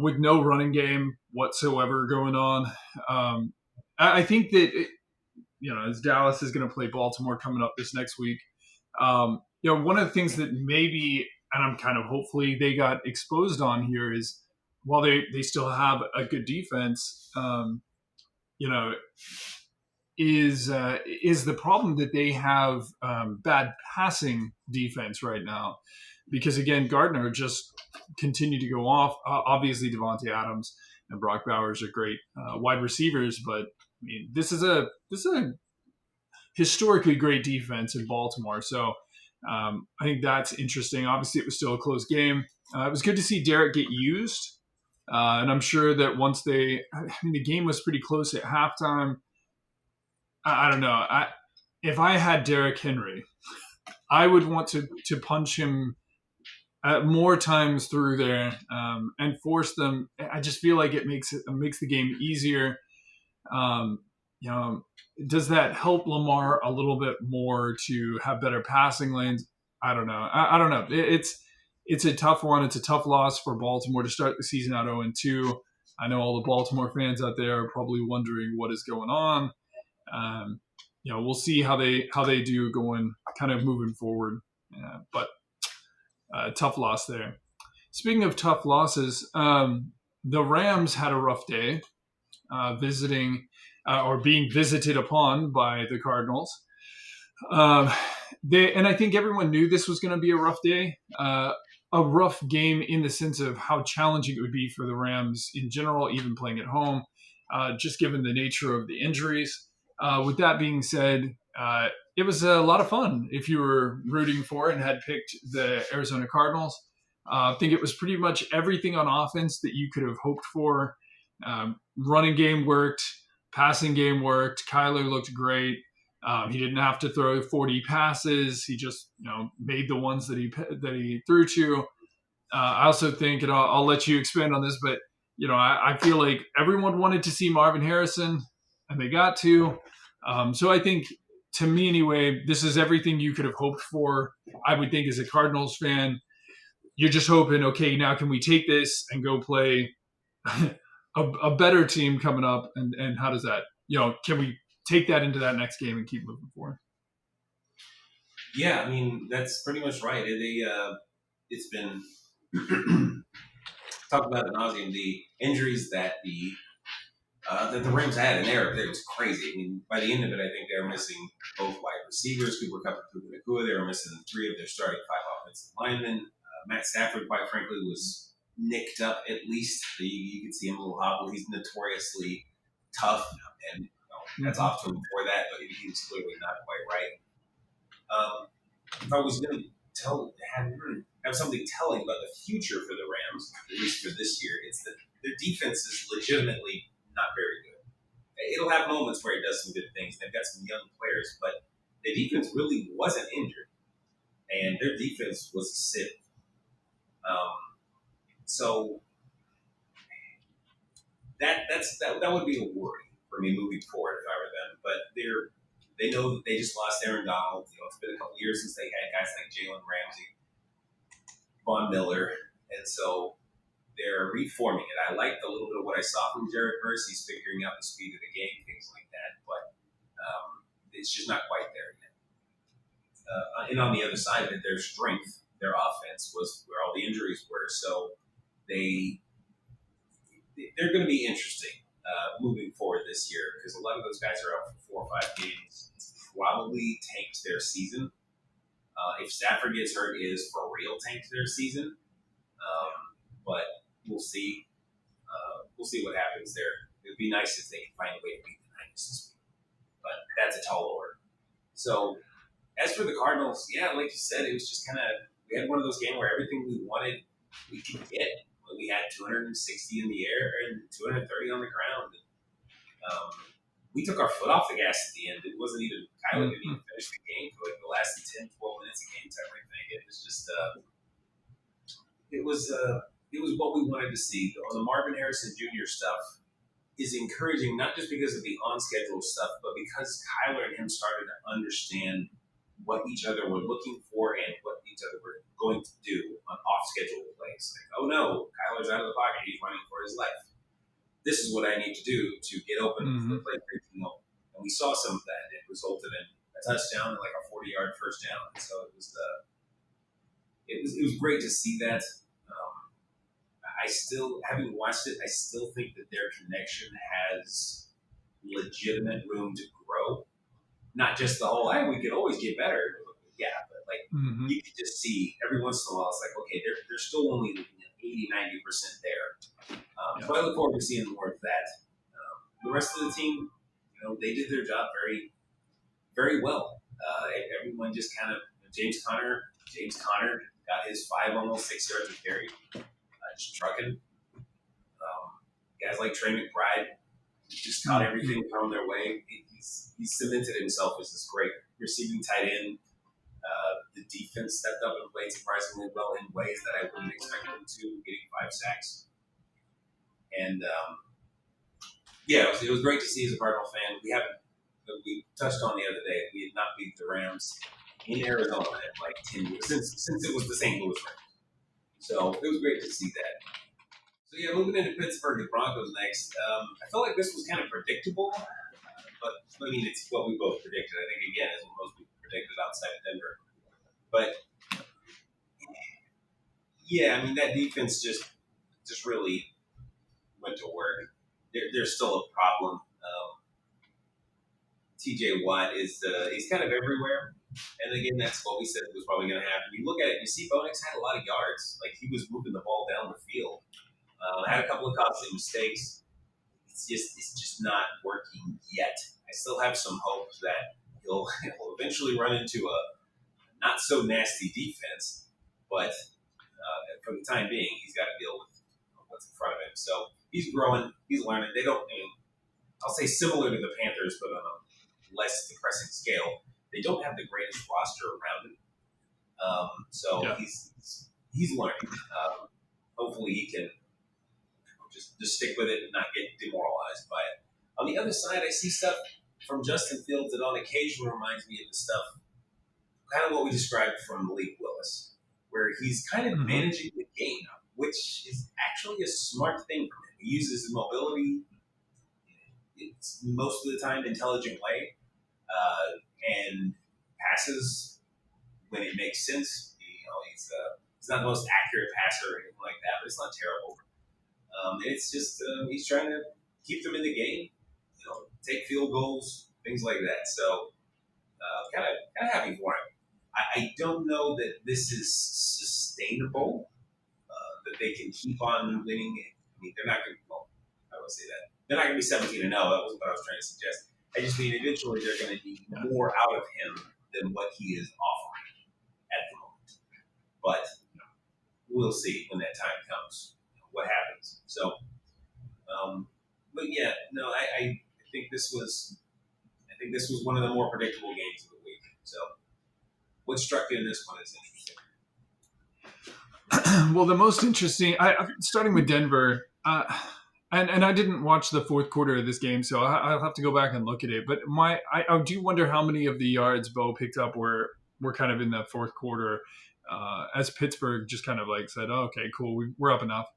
with no running game whatsoever going on. I think that as Dallas is going to play Baltimore coming up this next week. One of the things that maybe, and I'm kind of hopefully they got exposed on here, is while they still have a good defense, is the problem that they have bad passing defense right now. Because again, Gardner just continued to go off. Obviously, Devontae Adams and Brock Bowers are great wide receivers, but I mean, this is a historically great defense in Baltimore. So I think that's interesting. Obviously, it was still a close game. It was good to see Derek get used. And I'm sure that once the game was pretty close at halftime. I don't know. If I had Derrick Henry, I would want to punch him more times through there and force them. I just feel like it makes the game easier. Um, you know, does that help Lamar a little bit more to have better passing lanes? I don't know. I don't know. It's a tough one. It's a tough loss for Baltimore to start the season out 0-2. I know all the Baltimore fans out there are probably wondering what is going on. Um, we'll see how they do going, kind of moving forward. But tough loss there. Speaking of tough losses, the Rams had a rough day visiting or being visited upon by the Cardinals. And I think everyone knew this was going to be a rough day, a rough game in the sense of how challenging it would be for the Rams in general, even playing at home, just given the nature of the injuries. With that being said, it was a lot of fun if you were rooting for it and had picked the Arizona Cardinals. I think it was pretty much everything on offense that you could have hoped for. Running game worked, passing game worked. Kyler looked great. He didn't have to throw 40 passes. He just made the ones that he threw to. I also think, and I'll let you expand on this, but I feel like everyone wanted to see Marvin Harrison, and they got to. So I think, to me anyway, this is everything you could have hoped for. I would think as a Cardinals fan, you're just hoping, okay, now can we take this and go play a better team coming up? And how does that, can we take that into that next game and keep moving forward? Yeah, I mean that's pretty much right. It's been talked about ad nauseum, the injuries that the Rams had, and it was crazy. I mean, by the end of it, I think they were missing both wide receivers, Cooper Kupp and Puka Nacua. They were missing 3 of their starting 5 offensive linemen. Matt Stafford, quite frankly, was nicked up at least. You could see him a little hobble. He's notoriously tough, and that's off to him for that, but he was clearly not quite right. If I was going to have something telling about the future for the Rams, at least for this year, it's that their defense is legitimately not very good. It'll have moments where it does some good things. They've got some young players, but the defense really wasn't injured, and their defense was a sieve. So that would be a worry for me moving forward if I were them. But they know that they just lost Aaron Donald. It's been a couple years since they had guys like Jalen Ramsey, Von Miller, and so they're reforming it. I liked a little bit of what I saw from Jared Verse. He's figuring out the speed of the game, things like that, but it's just not quite there yet. And on the other side of it, their strength, their offense was where all the injuries were. So they're going to be interesting moving forward this year because a lot of those guys are out for 4 or 5 games. It's probably tanked their season. If Stafford gets hurt, it is for real tanked their season. But we'll see. We'll see what happens there. It would be nice if they could find a way to beat the Niners this week, but that's a tall order. So as for the Cardinals, yeah, like you said, it was just kind of we had one of those games where everything we wanted we could get. We had 260 in the air and 230 on the ground. We took our foot off the gas at the end. It wasn't even Kyler didn't even finish the game for like the last 10, 12 minutes of game time. Everything. It was just it was what we wanted to see. On the Marvin Harrison Jr. stuff is encouraging, not just because of the on-schedule stuff, but because Kyler and him started to understand what each other were looking for and what each other were going to do on off-schedule plays. Like, oh no, Kyler's out of the pocket. He's running for his life. This is what I need to do to get open for the play. And we saw some of that. It resulted in a touchdown and like a 40-yard first down. So it was great to see that. I still, having watched it, I still think that their connection has legitimate room to grow. Not just the whole, hey, we could always get better. Yeah, but like you can just see every once in a while, it's like, okay, they're still only 80, 90% there. So I look forward to seeing more of that. The rest of the team, they did their job very, very well. Everyone just kind of, James Conner got his 5, almost 6 yards of carry. Just trucking. Guys like Trey McBride just caught everything thrown their way. He's cemented himself as this great receiving tight end. The defense stepped up and played surprisingly well in ways that I wouldn't expect them to, getting 5 sacks. And Yeah, it was great to see as a Cardinal fan. We touched on the other day. We had not beat the Rams in Arizona in like 10 years since it was the St. Louis Rams. So it was great to see that. So yeah, moving into Pittsburgh, the Broncos next. I felt like this was kind of predictable, but I mean it's what we both predicted. I think again, as most people predicted outside of Denver. But yeah, I mean that defense just really went to work. There's still a problem. TJ Watt is he's kind of everywhere. And again, that's what we said was probably going to happen. You look at it, you see Bonix had a lot of yards. Like he was moving the ball down the field. Had a couple of costly mistakes. It's just not working yet. I still have some hope that he'll eventually run into a not so nasty defense, but for the time being, he's got to deal with what's in front of him. So he's growing, he's learning. They don't, I mean, I'll say similar to the Panthers, but on a less depressing scale. They don't have the greatest roster around him, so Yeah. he's learning. Hopefully, he can just stick with it and not get demoralized by it. On the other side, I see stuff from Justin Fields that on occasion reminds me of the stuff, kind of what we described from Malik Willis, where he's kind of managing the game, which is actually a smart thing for him. He uses his mobility, it's most of the time intelligent way, and passes when it makes sense. He's not the most accurate passer or anything like that, but it's not terrible. It's just he's trying to keep them in the game, take field goals, things like that. So kind of happy for him. I don't know that this is sustainable, that they can keep on winning. I mean, they're not going to, well, I would say that. They're not going to be 17-0. That wasn't what I was trying to suggest. I just mean eventually they're going to need more out of him than what he is offering at the moment. But we'll see when that time comes what happens. So, but yeah, no, I think this was one of the more predictable games of the week. So, what struck you in this one is interesting. Well, the most interesting, starting with Denver, and I didn't watch the fourth quarter of this game, so I'll have to go back and look at it. But I do wonder how many of the yards Bo picked up were kind of in that fourth quarter, as Pittsburgh just kind of like said, oh, "Okay, cool, we're up enough."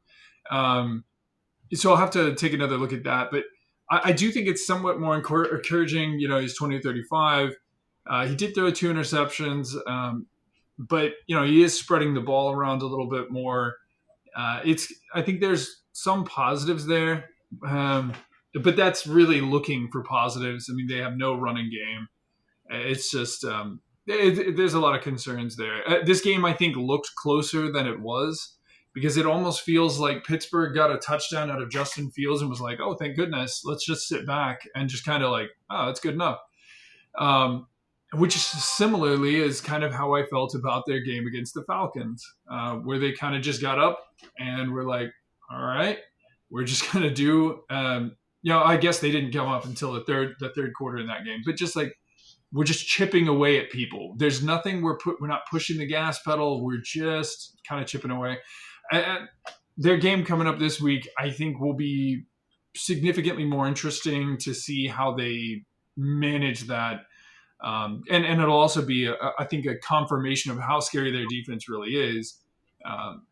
So I'll have to take another look at that. But I do think it's somewhat more encouraging. He's 20-35. He did throw 2 interceptions, but he is spreading the ball around a little bit more. I think there's some positives there, but that's really looking for positives. I mean, they have no running game. It's just there's a lot of concerns there. This game, I think, looked closer than it was because it almost feels like Pittsburgh got a touchdown out of Justin Fields and was like, oh, thank goodness, let's just sit back and just kind of like, oh, that's good enough. Which similarly is kind of how I felt about their game against the Falcons, where they kind of just got up and were like, all right, we're just going to do, I guess they didn't come up until the third quarter in that game, but just like, we're just chipping away at people. There's nothing, we're not pushing the gas pedal. We're just kind of chipping away. And their game coming up this week, I think will be significantly more interesting to see how they manage that. And it'll also be, I think, a confirmation of how scary their defense really is,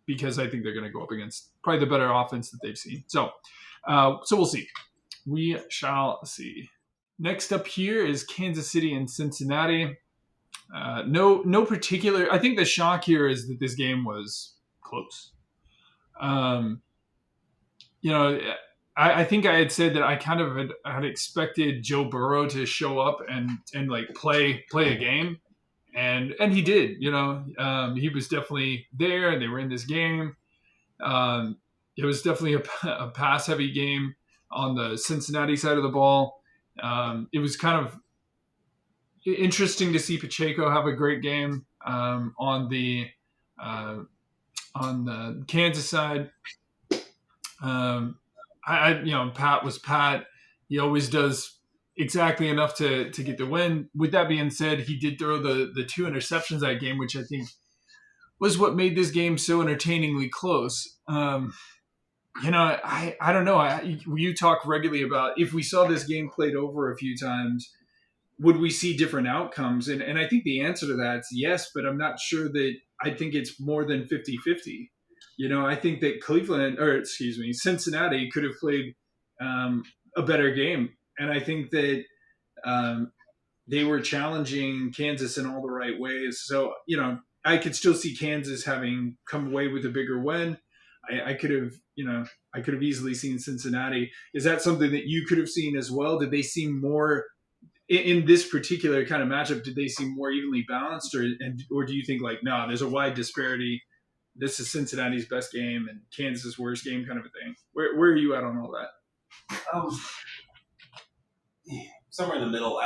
because I think they're going to go up against probably the better offense that they've seen. So we'll see. We shall see. Next up here is Kansas City and Cincinnati. No particular. I think the shock here is that this game was close. I think I had said that I kind of had expected Joe Burrow to show up and like play a game, and he did. He was definitely there, and they were in this game. It was definitely a pass heavy game on the Cincinnati side of the ball. It was kind of interesting to see Pacheco have a great game on the Kansas side. Pat was Pat. He always does exactly enough to get the win. With that being said, he did throw the 2 interceptions that game, which I think was what made this game so entertainingly close. I don't know. You talk regularly about if we saw this game played over a few times, would we see different outcomes? And I think the answer to that is yes, but I'm not sure that I think it's more than 50-50. I think that Cincinnati could have played a better game. And I think that um, they were challenging Kansas in all the right ways. So, I could still see Kansas having come away with a bigger win. I could have, I could have easily seen Cincinnati. Is that something that you could have seen as well? Did they seem more in this particular kind of matchup? Did they seem more evenly balanced, or do you think like no, there's a wide disparity? This is Cincinnati's best game and Kansas' worst game, kind of a thing. Where are you at on all that? Somewhere in the middle.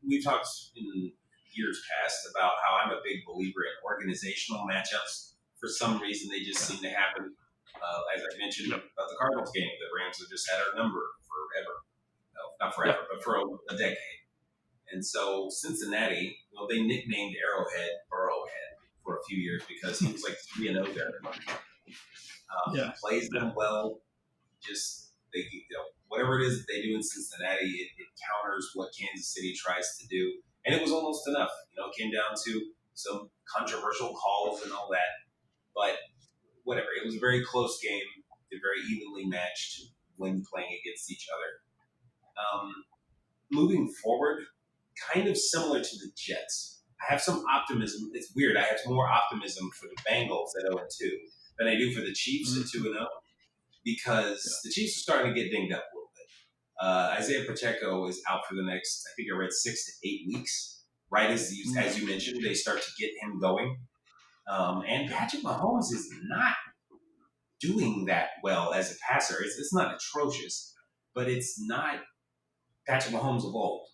We've talked in years past about how I'm a big believer in organizational matchups. For some reason, they just seem to happen. As I mentioned about the Cardinals game, the Rams have just had our number forever. No, not forever, but for a decade. And so Cincinnati, they nicknamed Arrowhead Burrowhead for a few years because he was like 3-0 there. He plays them well. Just whatever it is that they do in Cincinnati, it counters what Kansas City tries to do, and it was almost enough. It came down to some controversial calls and all that, but whatever. It was a very close game. They're very evenly matched when playing against each other. Moving forward, kind of similar to the Jets. I have some optimism. It's weird. I have more optimism for the Bengals at 0-2 than I do for the Chiefs at 2-0 because the Chiefs are starting to get dinged up a little bit. Isaiah Pacheco is out for the next, I think I read 6 to 8 weeks. Right as you mentioned, they start to get him going. And Patrick Mahomes is not doing that well as a passer. It's not atrocious, but it's not Patrick Mahomes of old.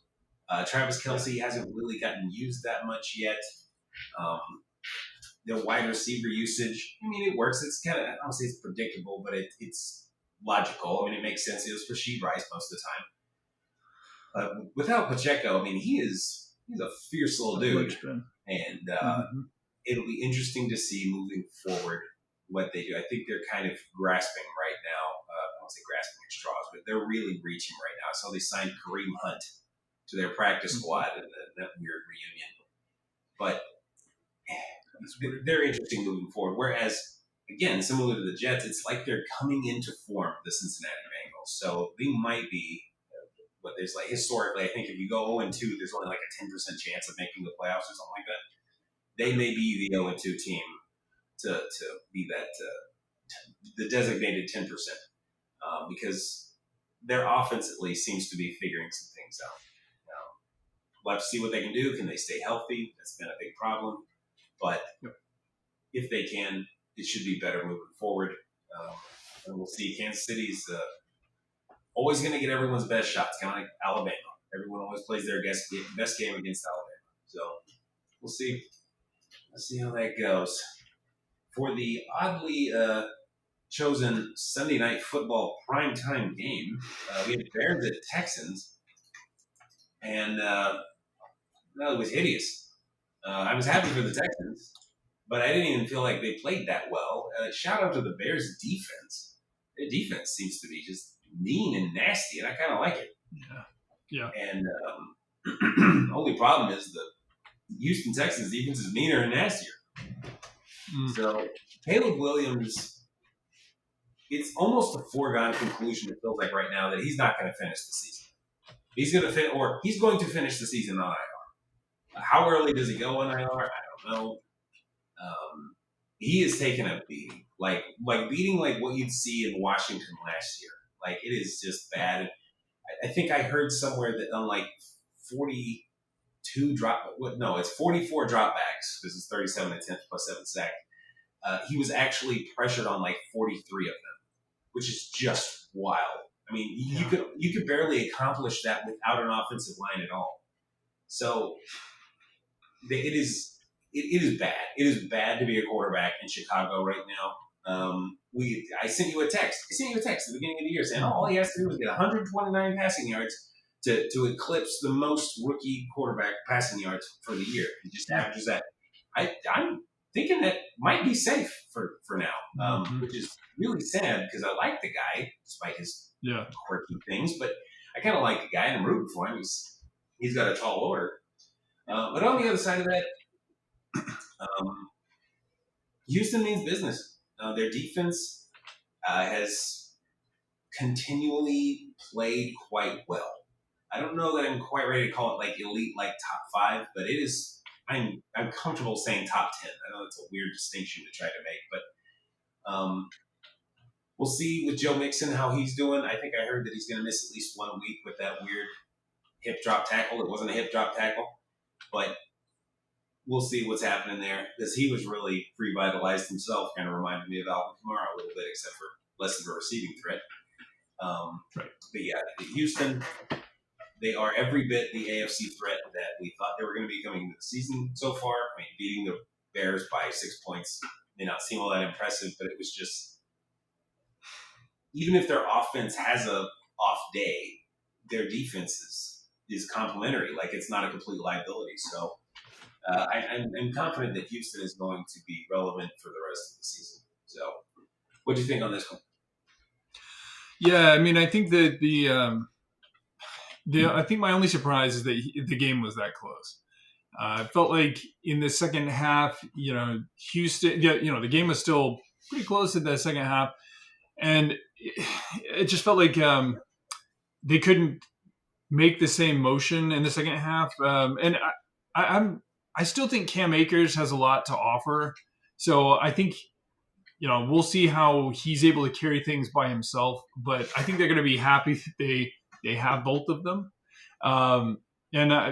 Travis Kelce hasn't really gotten used that much yet. The wide receiver usage, it works. It's kind of, I don't say it's predictable, but it's logical. It makes sense. It was for Rasheed Rice most of the time. Without Pacheco, he's a fierce little dude. And it'll be interesting to see moving forward what they do. I think they're kind of grasping right now. I won't say grasping at straws, but they're really reaching right now. So they signed Kareem Hunt to their practice squad in that weird reunion. But they're interesting moving forward. Whereas, again, similar to the Jets, it's like they're coming into form, the Cincinnati Bengals. So they might be, but there's like historically, I think if you go 0-2, there's only like a 10% chance of making the playoffs or something like that. They may be the 0-2 team to be that the designated 10%, because their offense at least seems to be figuring some things out. We'll have to see what they can do. Can they stay healthy? That's been a big problem. But if they can, it should be better moving forward. And we'll see. Kansas City's always going to get everyone's best shots, kind of like Alabama. Everyone always plays their best game against Alabama. So we'll see. Let's see how that goes. For the oddly chosen Sunday Night Football primetime game, we had Bears at Texans. And it was hideous. I was happy for the Texans, but I didn't even feel like they played that well. Shout out to the Bears' defense. Their defense seems to be just mean and nasty, and I kind of like it. Yeah. And only problem is the Houston Texans' defense is meaner and nastier. So Caleb Williams, it's almost a foregone conclusion. It feels like right now that he's not going to finish the season. He's going to finish the season on IR. How early does he go on IR? I don't know. He is taking a beating, like beating like what you'd see in Washington last year. Like it is just bad. I think I heard somewhere that on like 42 it's 44 dropbacks because it's 37 attempts plus 7 sacks. He was actually pressured on like 43 of them, which is just wild. You could barely accomplish that without an offensive line at all. So it is bad. It is bad to be a quarterback in Chicago right now. I sent you a text. at the beginning of the year saying all he has to do is get 129 passing yards to eclipse the most rookie quarterback passing yards for the year. He just averages that. thinking that might be safe for now, Mm-hmm. which is really sad because I like the guy despite his Yeah. quirky things. But I kind of like the guy and I'm rooting for him. He's got a tall order. But on the other side of that, um, Houston means business. Their defense has continually played quite well. I don't know that I'm quite ready to call it like elite, like top five, but it is. I'm comfortable saying top 10. I know it's a weird distinction to try to make, but we'll see with Joe Mixon how he's doing. I think I heard that he's going to miss at least 1 week with that weird hip drop tackle. It wasn't a hip drop tackle, but we'll see what's happening there because he was really revitalized himself. Kind of reminded me of Alvin Kamara a little bit, except for less of a receiving threat. Right. But yeah, Houston, they are every bit the AFC threat that we thought they were going to be coming into the season so far. I mean, beating the Bears by 6 points may not seem all that impressive, but it was just, even if their offense has a off day, their defense is complementary. Like, it's not a complete liability. So I'm confident that Houston is going to be relevant for the rest of the season. So what do you think on this one? Yeah, I mean, I think that I think my only surprise is that the game was that close. I felt like in the second half, Houston, the game was still pretty close in the second half, and it just felt like they couldn't make the same motion in the second half. And I still think Cam Akers has a lot to offer. So I think we'll see how he's able to carry things by himself. But I think they're going to be happy that they have both of them. And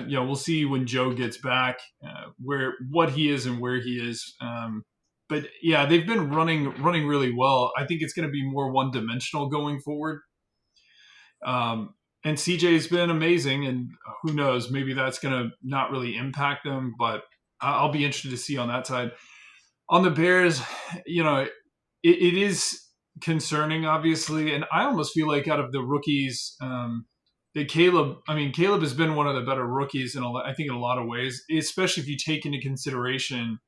we'll see when Joe gets back what he is and where he is. But yeah, they've been running really well. I think it's going to be more one dimensional going forward. And CJ's been amazing, and who knows, maybe that's going to not really impact them. But I'll be interested to see on that side. On the Bears, it is concerning, obviously, and I almost feel like out of the rookies, that Caleb has been one of the better rookies I think in a lot of ways, especially if you take into consideration.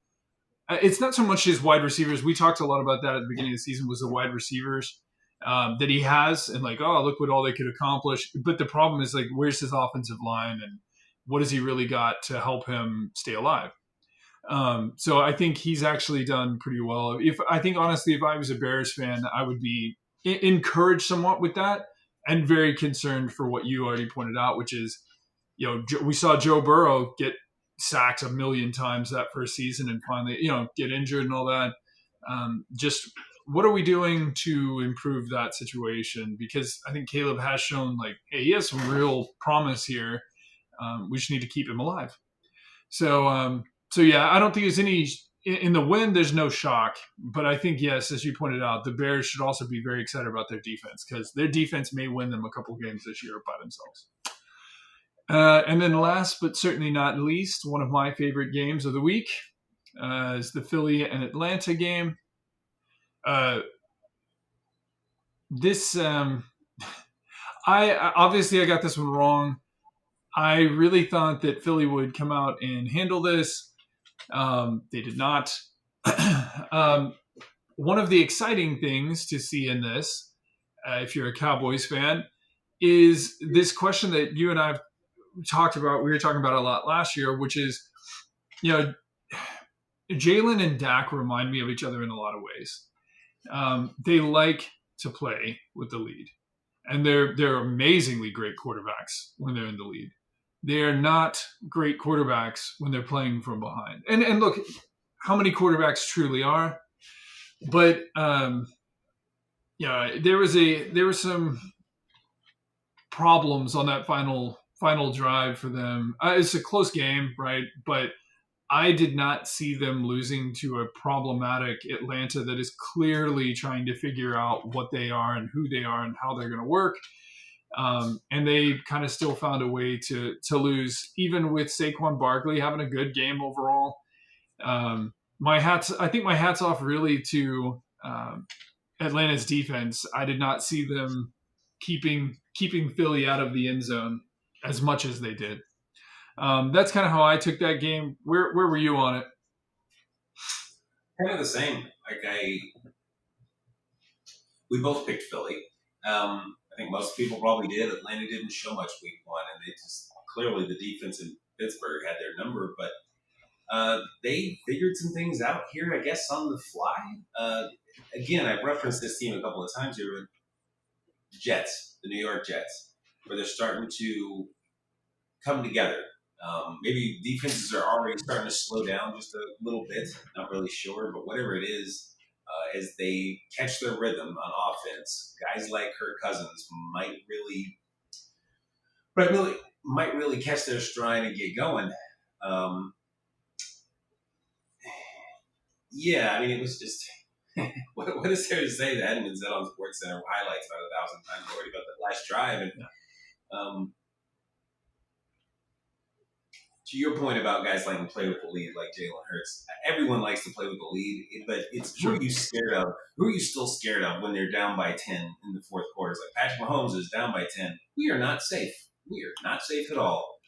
It's not so much his wide receivers. We talked a lot about that at the beginning of the season. Was the wide receivers that he has, and like, oh, look what all they could accomplish. But the problem is, like, where's his offensive line, and what has he really got to help him stay alive? So I think he's actually done pretty well. I think honestly, if I was a Bears fan, I would be encouraged somewhat with that, and very concerned for what you already pointed out, which is, we saw Joe Burrow get sacked a million times that first season, and finally, get injured and all that. Just what are we doing to improve that situation? Because I think Caleb has shown, like, hey, he has some real promise here. We just need to keep him alive. So yeah, I don't think there's any in the win. There's no shock, but I think, yes, as you pointed out, the Bears should also be very excited about their defense, because their defense may win them a couple games this year by themselves. And then last but certainly not least, one of my favorite games of the week is the Philly and Atlanta game. This I got this one wrong. I really thought that Philly would come out and handle this. They did not. One of the exciting things to see in this, if you're a Cowboys fan, is this question that you and I have talked about. We were talking about a lot last year, which is, Jalen and Dak remind me of each other in a lot of ways. They like to play with the lead, and they're amazingly great quarterbacks when they're in the lead. They are not great quarterbacks when they're playing from behind. And look, how many quarterbacks truly are? But there were some problems on that final drive for them. It's a close game, right? But I did not see them losing to a problematic Atlanta that is clearly trying to figure out what they are and who they are and how they're going to work. And they kind of still found a way to lose, even with Saquon Barkley having a good game overall. I think my hat's off really to Atlanta's defense. I did not see them keeping Philly out of the end zone as much as they did. That's kind of how I took that game. Where were you on it? kind of the same. Like we both picked Philly. I think most people probably did. Atlanta didn't show much week one, and they just clearly the defense in Pittsburgh had their number, but they figured some things out here, I guess, on the fly. Again, I've referenced this team a couple of times here, but Jets, the New York Jets, where they're starting to come together. Maybe defenses are already starting to slow down just a little bit. Not really sure, but whatever it is, as they catch their rhythm on offense, guys like Kirk Cousins might really, might really catch their stride and get going. Um, yeah, I mean, it was just what is there to say that Edmund said on Sports Center highlights about 1,000 times already about that last drive and. Um, to your point about guys liking to play with the lead, like Jalen Hurts, everyone likes to play with the lead, but it's who Sure. are you scared of? Who are you still scared of when they're down by 10 in the fourth quarter? It's like Patrick Mahomes is down by 10. We are not safe. We are not safe at all.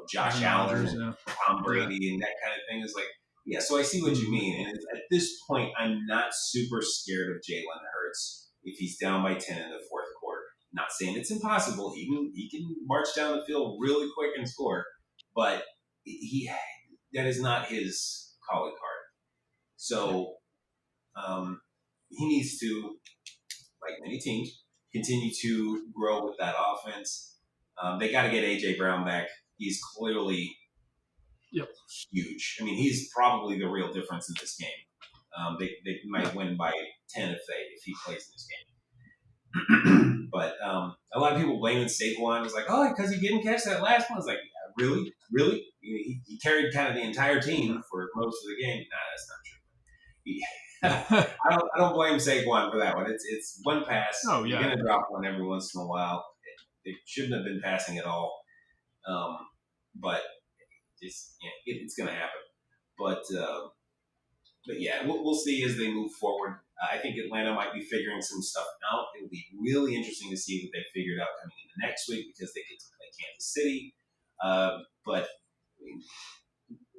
Josh Aaron Allen Rodgers, and yeah. Tom Yeah. Brady and that kind of thing is like, yeah, so I see what you mean. And at this point, I'm not super scared of Jalen Hurts if he's down by 10 in the fourth quarter. Not saying it's impossible. He can march down the field really quick and score, but he that is not his calling card. So he needs to, like many teams, continue to grow with that offense. They got to get AJ Brown back. He's clearly Yep. huge. I mean, he's probably the real difference in this game. They might win by 10 if he plays in this game. But a lot of people blaming Saquon. It's like, oh, because he didn't catch that last one. It's like, yeah, really? He carried kind of the entire team for most of the game. Nah, that's not true. I don't blame Saquon for that one. It's one pass. Oh, You're yeah. gonna drop one every once in a while. It shouldn't have been passing at all. But it's gonna happen. But yeah, we'll see as they move forward. I think Atlanta might be figuring some stuff out. It'll be really interesting to see what they figured out coming into next week because they get to play Kansas City. But I mean,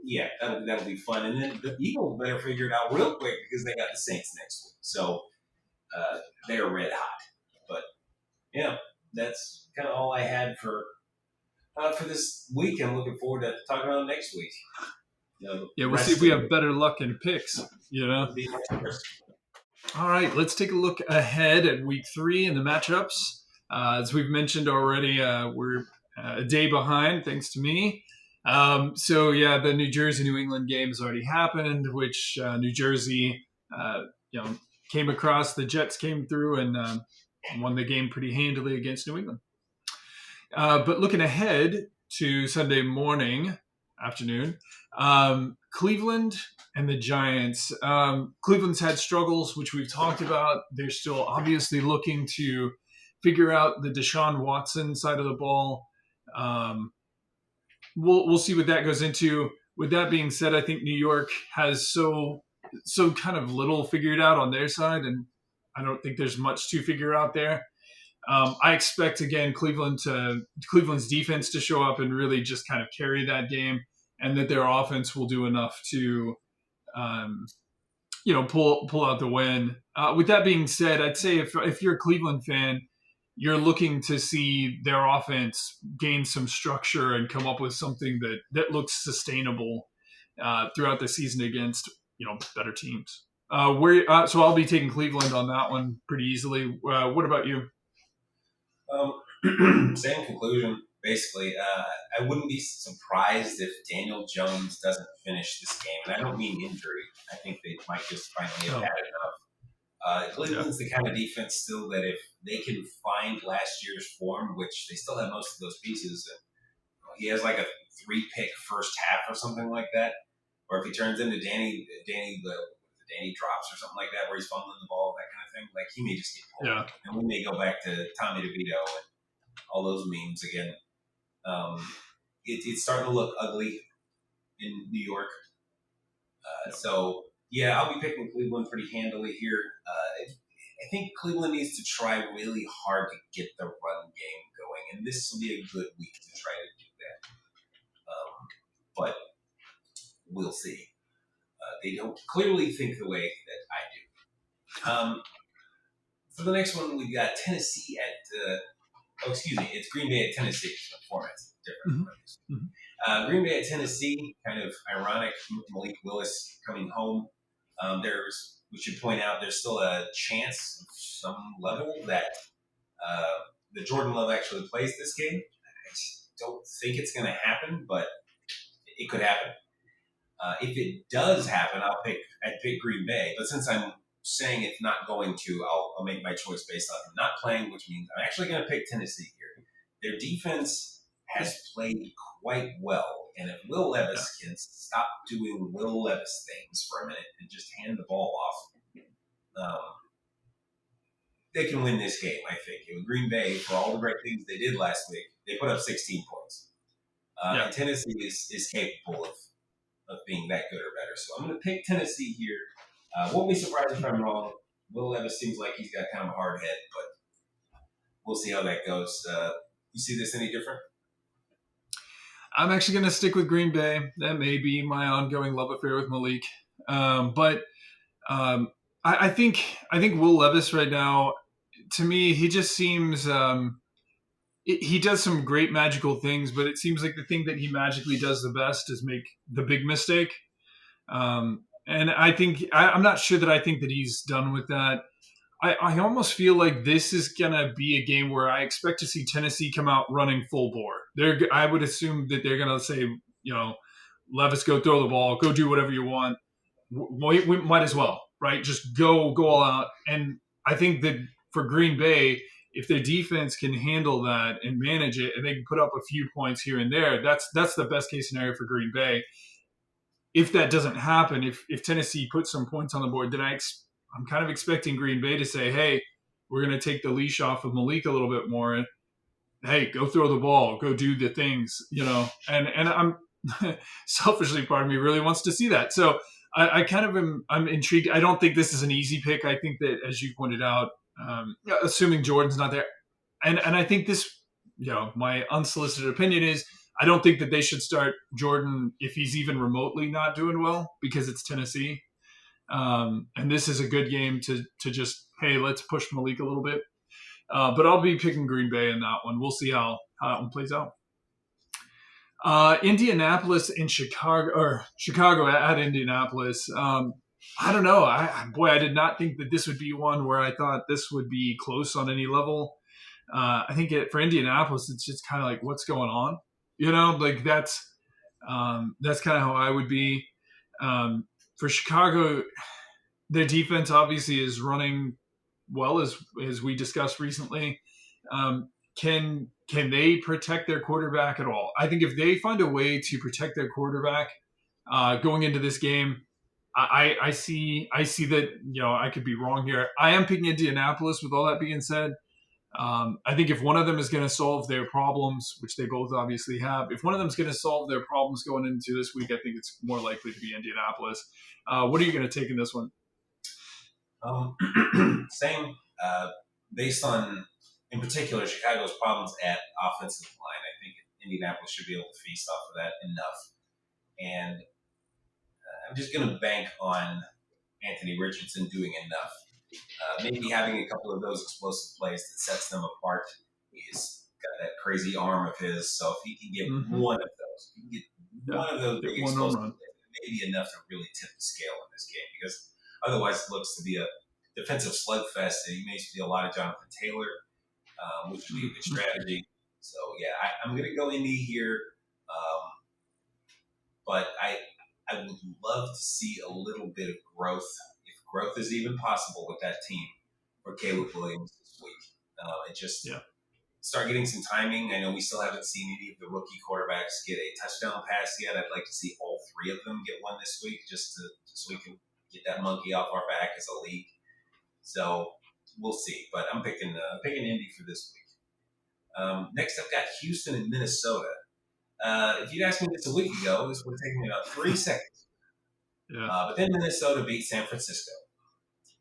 yeah, that'll be fun. And then the Eagles better figure it out real quick because they got the Saints next week. So they are red hot. But yeah, that's kind of all I had for this week. I'm looking forward to talking about next week. Yeah, we'll see if we have better luck in picks, All right, let's take a look ahead at week 3 and the matchups. As we've mentioned already, we're a day behind, thanks to me. The New Jersey-New England game has already happened, which New Jersey, came across. The Jets came through and won the game pretty handily against New England. But looking ahead to Sunday afternoon, Cleveland and the Giants. Cleveland's had struggles, which we've talked about. They're still obviously looking to figure out the Deshaun Watson side of the ball. We'll see what that goes into. With that being said, I think New York has so kind of little figured out on their side, and I don't think there's much to figure out there. I expect again Cleveland's defense to show up and really just kind of carry that game, and that their offense will do enough to, pull out the win. With that being said, I'd say if you're a Cleveland fan, you're looking to see their offense gain some structure and come up with something that looks sustainable throughout the season against better teams. So I'll be taking Cleveland on that one pretty easily. What about you? Same conclusion, basically. I wouldn't be surprised if Daniel Jones doesn't finish this game. And I don't mean injury. I think they might just finally have had enough. Cleveland's the kind of defense still that if they can find last year's form, which they still have most of those pieces, and he has like a 3-pick first half or something like that. Or if he turns into Danny drops or something like that, where he's fumbling the ball, that kind of thing, like he may just get pulled. Yeah. And we may go back to Tommy DeVito and all those memes again. It's starting to look ugly in New York. So, yeah, I'll be picking Cleveland pretty handily here. I think Cleveland needs to try really hard to get the run game going, and this will be a good week to try to do that. But we'll see. they don't clearly think the way that I do. For the next one, we got Tennessee at. It's Green Bay at Tennessee. The format's different. Mm-hmm. Mm-hmm. Green Bay at Tennessee, kind of ironic. Malik Willis coming home. We should point out, there's still a chance of some level that the Jordan Love actually plays this game. I just don't think it's going to happen, but it could happen. If it does happen, I'd pick Green Bay. But since I'm saying it's not going to, I'll make my choice based on him not playing, which means I'm actually going to pick Tennessee here. Their defense has played quite well, and if Will Levis can stop doing Will Levis things for a minute and just hand the ball off, they can win this game, I think. In Green Bay, for all the great things they did last week, they put up 16 points. And Tennessee is capable of being that good or better. So I'm going to pick Tennessee here. Won't be surprised if I'm wrong. Will Levis seems like he's got kind of a hard head, but we'll see how that goes. You see this any different? I'm actually going to stick with Green Bay. That may be my ongoing love affair with Malik. But I think Will Levis right now, to me, he just seems he does some great magical things, but it seems like the thing that he magically does the best is make the big mistake. And I think I'm not sure that I think that he's done with that. I almost feel like this is going to be a game where I expect to see Tennessee come out running full bore. I would assume that they're going to say, Levis, go throw the ball, go do whatever you want. We might as well, right? Just go all out. And I think that for Green Bay, if their defense can handle that and manage it, and they can put up a few points here and there, that's the best case scenario for Green Bay. If that doesn't happen, if Tennessee puts some points on the board, then I'm kind of expecting Green Bay to say, hey, we're going to take the leash off of Malik a little bit more. And, hey, go throw the ball, go do the things, And I'm selfishly, part of me really wants to see that. So I kind of I'm intrigued. I don't think this is an easy pick. I think that, as you pointed out, assuming Jordan's not there, and I think this, my unsolicited opinion is, I don't think that they should start Jordan if he's even remotely not doing well, because it's Tennessee. And this is a good game to just, hey, let's push Malik a little bit. But I'll be picking Green Bay in that one. We'll see how that one plays out. Indianapolis and Chicago at Indianapolis. I don't know. I did not think that this would be one where I thought this would be close on any level. I think for Indianapolis, it's just kind of like, what's going on? Like that's kind of how I would be. For Chicago, their defense obviously is running well, as we discussed recently. Can they protect their quarterback at all? I think if they find a way to protect their quarterback going into this game, I see that, I could be wrong here. I am picking Indianapolis. With all that being said, I think if one of them is going to solve their problems, which they both obviously have, if one of them is going to solve their problems going into this week, I think it's more likely to be Indianapolis. What are you going to take in this one? Same. Based on, in particular, Chicago's problems at offensive line, I think Indianapolis should be able to feast off of that enough. And I'm just going to bank on Anthony Richardson doing enough. Maybe having a couple of those explosive plays that sets them apart. He's got that crazy arm of his. So if he can get one of those big explosive plays, maybe enough to really tip the scale in this game, because otherwise it looks to be a defensive slugfest. And you may see a lot of Jonathan Taylor, which would be a good strategy. So, yeah, I'm going to go Indy here. But I would love to see a little bit of growth, if growth is even possible with that team, for Caleb Williams this week. Start getting some timing. I know we still haven't seen any of the rookie quarterbacks get a touchdown pass yet. I'd like to see all three of them get one this week, just so we can get that monkey off our back as a league. So we'll see. But I'm picking Indy for this week. Next, I've got Houston and Minnesota. If you'd asked me this a week ago, this would have taken me about 3 seconds. Yeah. But then Minnesota beat San Francisco.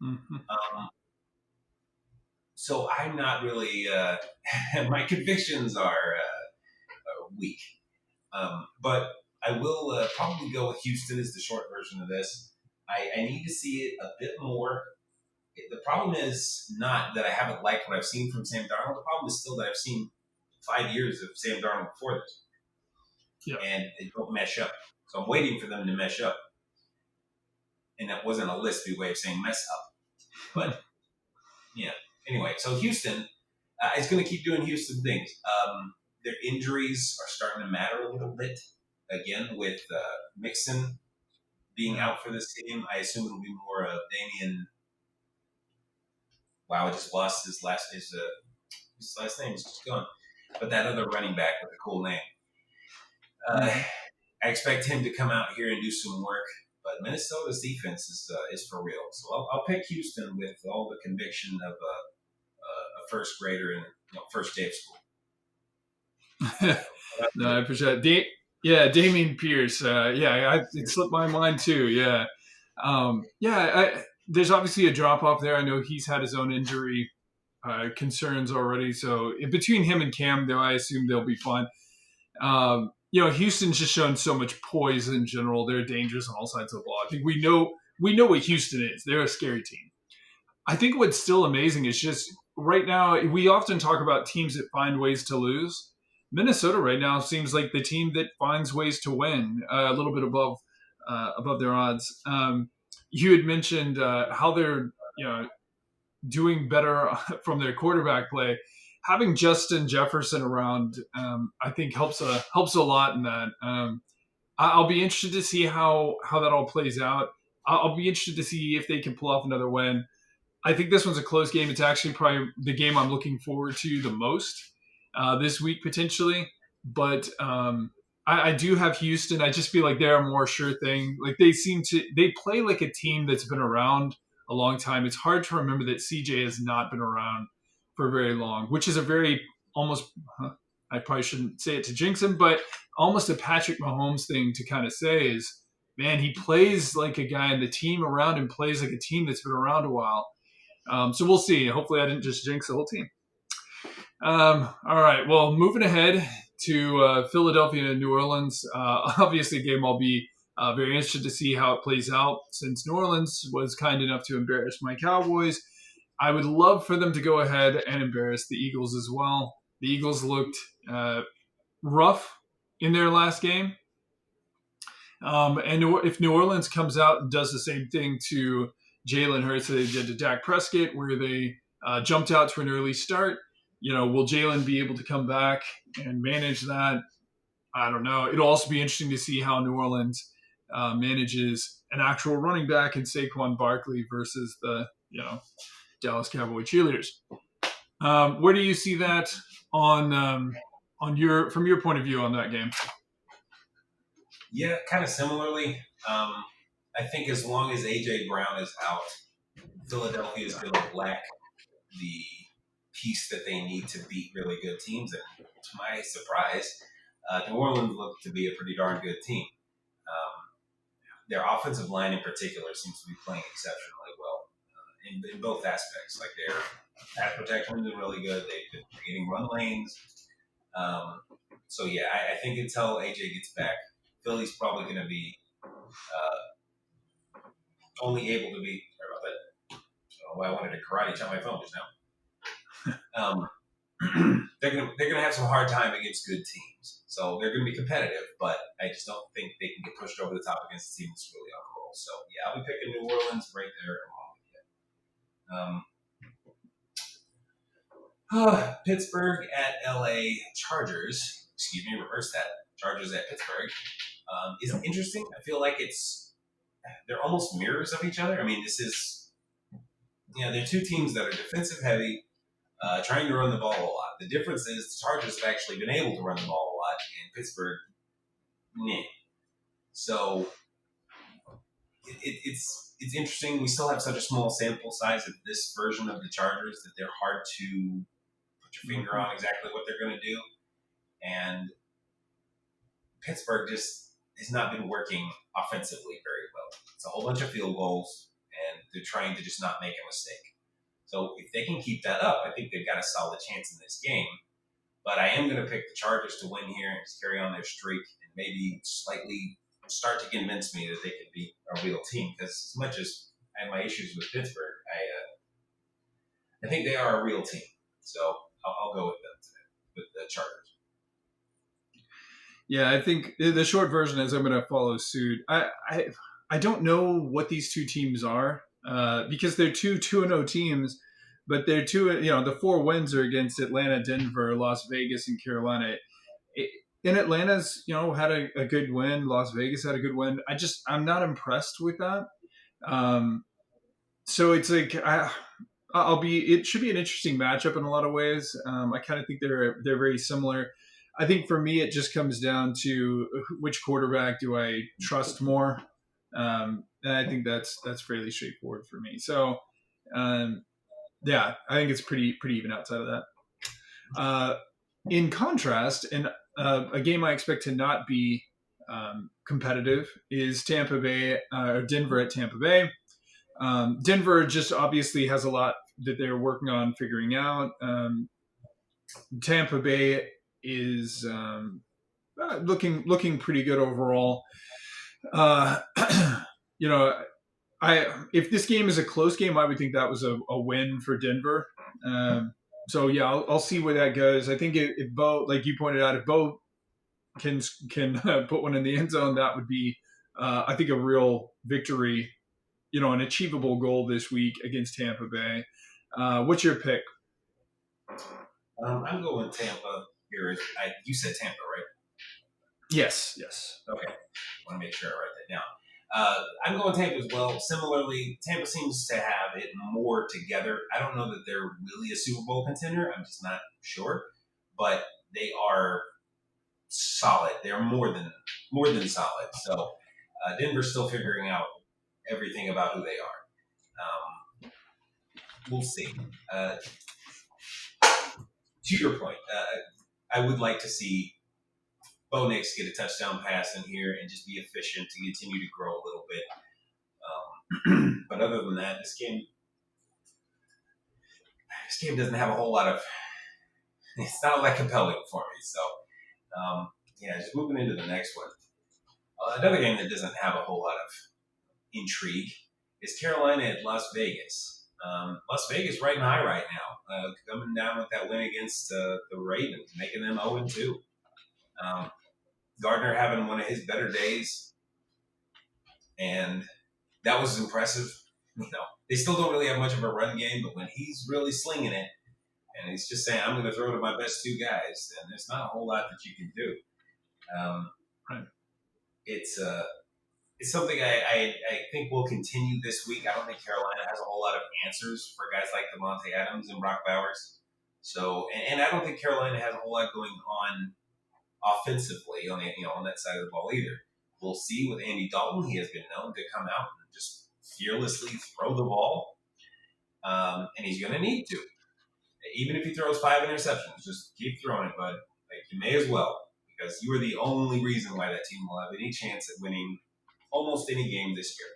Mm-hmm. So I'm not really my convictions are weak. But I will probably go with Houston as the short version of this. I need to see it a bit more. The problem is not that I haven't liked what I've seen from Sam Darnold. The problem is still that I've seen 5 years of Sam Darnold before this, Yeah. and they don't mesh up. So I'm waiting for them to mesh up. And that wasn't a lispy way of saying mess up. But, yeah. Anyway, so Houston is going to keep doing Houston things. Their injuries are starting to matter a little bit. Again, with Mixon being out for this game, I assume it'll be more of Damian. Wow, I just lost his last name. Is just gone. But that other running back with a cool name. I expect him to come out here and do some work. But Minnesota's defense is for real. So I'll pick Houston with all the conviction of a first grader in first day of school. No, I appreciate it. Damian Pierce. It slipped my mind too. Yeah. There's obviously a drop off there. I know he's had his own injury concerns already. So between him and Cam, though, I assume they'll be fine. Houston's just shown so much poise in general. They're dangerous on all sides of the ball. I think we know what Houston is. They're a scary team. I think what's still amazing is just right now, we often talk about teams that find ways to lose. Minnesota right now seems like the team that finds ways to win, a little bit above their odds. You had mentioned how they're doing better from their quarterback play. Having Justin Jefferson around, I think helps a lot in that. I'll be interested to see how that all plays out. I'll be interested to see if they can pull off another win. I think this one's a close game. It's actually probably the game I'm looking forward to the most this week potentially. But I do have Houston. I just feel like they're a more sure thing. Like they play like a team that's been around a long time. It's hard to remember that CJ has not been around for very long, which is a very almost. I probably shouldn't say it to jinx him, but almost a Patrick Mahomes thing to kind of say is, man, he plays like a guy, and the team around him plays like a team that's been around a while. So we'll see. Hopefully, I didn't just jinx the whole team. All right. Well, moving ahead to Philadelphia and New Orleans. Obviously, a game I'll be very interested to see how it plays out since New Orleans was kind enough to embarrass my Cowboys. I would love for them to go ahead and embarrass the Eagles as well. The Eagles looked rough in their last game. And if New Orleans comes out and does the same thing to Jalen Hurts that they did to Dak Prescott, where they jumped out to an early start, will Jalen be able to come back and manage that? I don't know. It'll also be interesting to see how New Orleans manages an actual running back in Saquon Barkley versus the Dallas Cowboy cheerleaders. Where do you see that from your point of view on that game? Yeah, kind of similarly. I think as long as A.J. Brown is out, Philadelphia is going to lack the piece that they need to beat really good teams. And to my surprise, New Orleans looked to be a pretty darn good team. Their offensive line in particular seems to be playing exceptionally well in both aspects. Like their pass protection has been really good. They've been creating run lanes. I think until A.J. gets back, Philly's probably going to be only able to be. Sorry about that. Oh, I wanted to karate chop my phone just now. They're gonna have some hard time against good teams, so they're gonna be competitive. But I just don't think they can get pushed over the top against a team that's really on a roll. So yeah, I'll be picking New Orleans right there along with you. Pittsburgh at LA Chargers. Excuse me, reverse that. Chargers at Pittsburgh is interesting. I feel like they're almost mirrors of each other. I mean, this is they're two teams that are defensive heavy. Trying to run the ball a lot. The difference is the Chargers have actually been able to run the ball a lot, and Pittsburgh, meh. So it's interesting. We still have such a small sample size of this version of the Chargers that they're hard to put your finger on exactly what they're going to do. And Pittsburgh just has not been working offensively very well. It's a whole bunch of field goals, and they're trying to just not make a mistake. So if they can keep that up, I think they've got a solid chance in this game. But I am going to pick the Chargers to win here and carry on their streak and maybe slightly start to convince me that they could be a real team. Because as much as I have my issues with Pittsburgh, I think they are a real team. So I'll go with them today, with the Chargers. Yeah, I think the short version is I'm going to follow suit. I don't know what these two teams are because they're two and 0 teams, but they're two. The 4 wins are against Atlanta, Denver, Las Vegas, and Carolina. And Atlanta's had a good win. Las Vegas had a good win. I'm not impressed with that. So it's like it should be an interesting matchup in a lot of ways. I kind of think they're very similar. I think for me, it just comes down to which quarterback do I trust more, and I think that's fairly straightforward for me. So, yeah, I think it's pretty even outside of that. In contrast, and a game I expect to not be competitive is Tampa Bay or Denver at Tampa Bay. Denver just obviously has a lot that they're working on figuring out. Tampa Bay is looking pretty good overall. Uh, you know, if this game is a close game, I would think that was a win for Denver. So yeah, I'll see where that goes. I think if Bo, like you pointed out, if Bo can put one in the end zone, that would be, I think, a real victory. An achievable goal this week against Tampa Bay. What's your pick? I'm going Tampa here. You said Tampa, right? Yes. Okay. I want to make sure I write that down. I'm going Tampa as well. Similarly, Tampa seems to have it more together. I don't know that they're really a Super Bowl contender. I'm just not sure. But they are solid. They're more than solid. So Denver's still figuring out everything about who they are. We'll see. To your point, I would like to see Bo Nix get a touchdown pass in here and just be efficient to continue to grow a little bit. But other than that, this game doesn't have a whole lot of. It's not that compelling for me. So, just moving into the next one. Another game that doesn't have a whole lot of intrigue is Carolina at Las Vegas. Las Vegas riding high right now, coming down with that win against the Ravens, making them 0-2. Gardner having one of his better days, and that was impressive. They still don't really have much of a run game, but when he's really slinging it, and he's just saying, "I'm going to throw to my best 2 guys," then there's not a whole lot that you can do. Right. It's something I think will continue this week. I don't think Carolina has a whole lot of answers for guys like Devontae Adams and Brock Bowers. So, and I don't think Carolina has a whole lot going on offensively on that side of the ball either. We'll see with Andy Dalton. He has been known to come out and just fearlessly throw the ball, and he's going to need to. Even if he throws 5 interceptions, just keep throwing it, bud. You may as well, because you are the only reason why that team will have any chance at winning almost any game this year.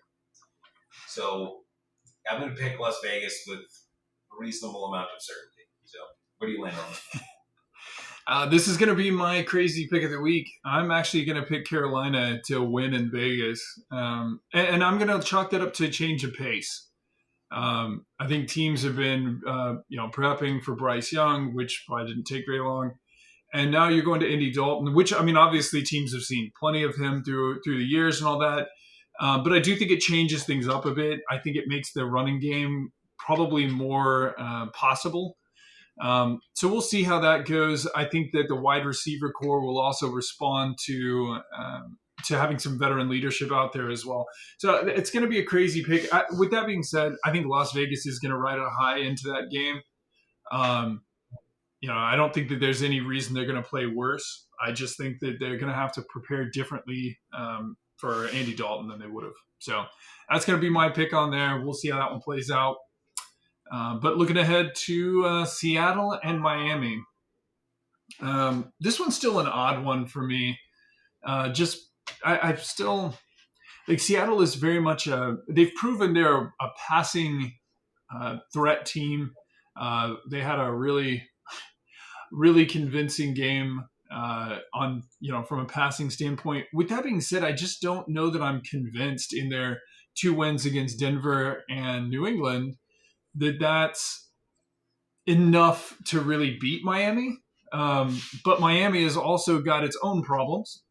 So I'm going to pick Las Vegas with a reasonable amount of certainty. So where do you land on this? This is going to be my crazy pick of the week. I'm actually going to pick Carolina to win in Vegas, and I'm going to chalk that up to a change of pace. I think teams have been, prepping for Bryce Young, which probably didn't take very long. And now you're going to Andy Dalton, which, obviously teams have seen plenty of him through the years and all that. But I do think it changes things up a bit. I think it makes the running game probably more possible. So we'll see how that goes. I think that the wide receiver core will also respond to having some veteran leadership out there as well. So it's going to be a crazy pick. With that being said, I think Las Vegas is going to ride a high into that game. I don't think that there's any reason they're going to play worse. I just think that they're going to have to prepare differently for Andy Dalton than they would have. So that's going to be my pick on there. We'll see how that one plays out. But looking ahead to Seattle and Miami. This one's still an odd one for me. I've still like Seattle is very much they've proven they're a passing threat team. They had a really convincing game on from a passing standpoint. With that being said, I just don't know that I'm convinced in their 2 wins against Denver and New England that that's enough to really beat Miami. But Miami has also got its own problems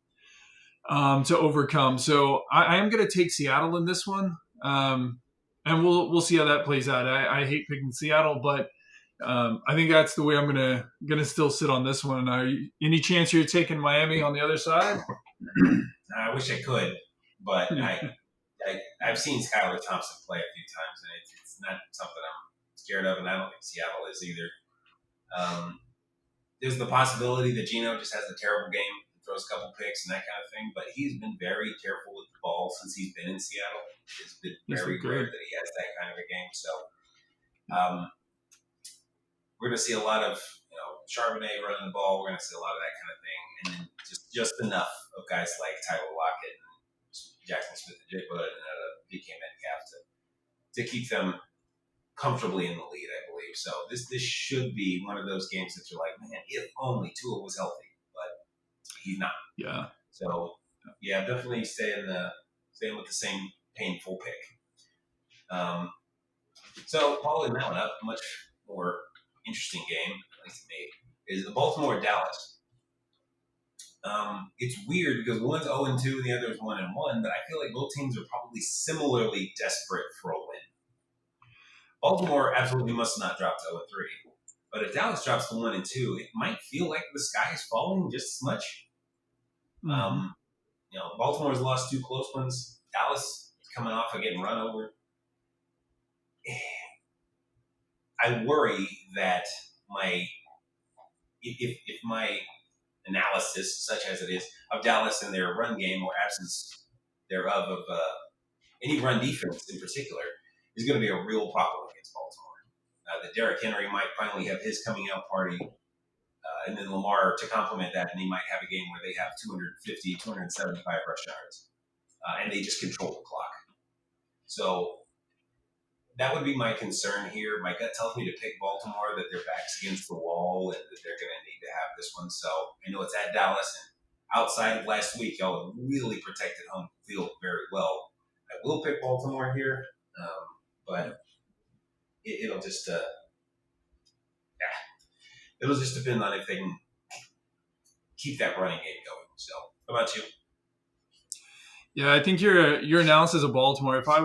to overcome. So I am going to take Seattle in this one, and we'll see how that plays out. I hate picking Seattle, but I think that's the way I'm gonna still sit on this one. Any chance you're taking Miami on the other side? I wish I could, but I've seen Skylar Thompson play a few times, and it's not something I'm scared of, and I don't think Seattle is either. There's the possibility that Geno just has a terrible game, throws a couple picks and that kind of thing, but he's been very careful with the ball since he's been in Seattle. It's been very rare that he has that kind of a game. So we're going to see a lot of Charbonnet running the ball. We're going to see a lot of that kind of thing, and then just enough of guys like Tyler Lockett and Jackson Smith-Njigba and DK Metcalf to keep them comfortably in the lead, I believe. So this should be one of those games that you're like, man, if only Tua was healthy, but he's not. Yeah. So yeah, definitely staying with the same painful pick. So following that one up, a much more interesting game, at least to me, is the Baltimore-Dallas. It's weird because one's 0-2 and the other is 1-1, but I feel like both teams are probably similarly desperate for a win. Baltimore absolutely must not drop to 0-3. But if Dallas drops to 1-2, it might feel like the sky is falling just as much. Mm-hmm. Baltimore's lost 2 close ones. Dallas is coming off of getting run over. I worry that if my analysis, such as it is, of Dallas and their run game or absence thereof of any run defense in particular is going to be a real problem against Baltimore. That Derrick Henry might finally have his coming out party, and then Lamar to complement that, and he might have a game where they have 250, 275 rush yards, and they just control the clock. So that would be my concern here. My gut tells me to pick Baltimore, that their back's against the wall and that they're going to need to have this one. So I know it's at Dallas, and outside of last week, y'all have really protected home field very well. I will pick Baltimore here, but it'll just it'll just depend on if they can keep that running game going. So how about you? Yeah, I think your analysis of Baltimore. If I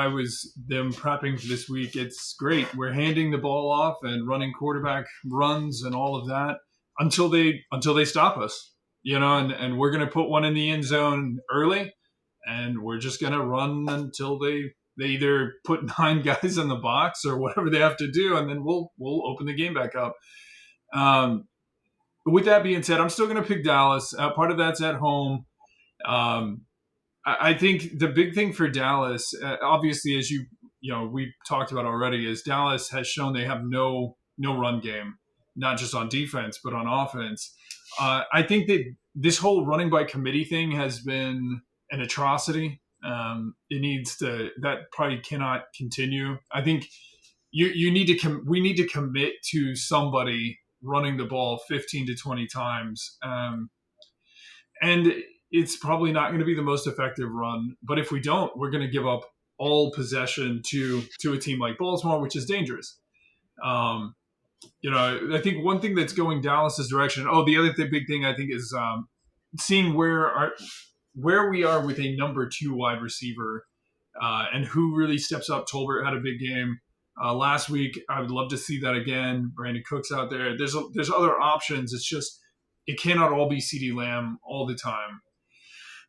was them prepping for this week, it's great. We're handing the ball off and running quarterback runs and all of that until they stop us, and we're gonna put one in the end zone early, and we're just gonna run until they either put 9 guys in the box or whatever they have to do, and then we'll open the game back up. With that being said, I'm still gonna pick Dallas. Part of that's at home. I think the big thing for Dallas, obviously, as we talked about already, is Dallas has shown they have no run game, not just on defense, but on offense. I think that this whole running by committee thing has been an atrocity. That probably cannot continue. I think we need to commit to somebody running the ball 15 to 20 times. And it's probably not going to be the most effective run. But if we don't, we're going to give up all possession to a team like Baltimore, which is dangerous. I think one thing that's going Dallas's direction. Oh, the other big thing I think is seeing where we are with a number 2 wide receiver and who really steps up. Tolbert had a big game last week. I would love to see that again. Brandon Cooks out there. There's other options. It's just it cannot all be CeeDee Lamb all the time.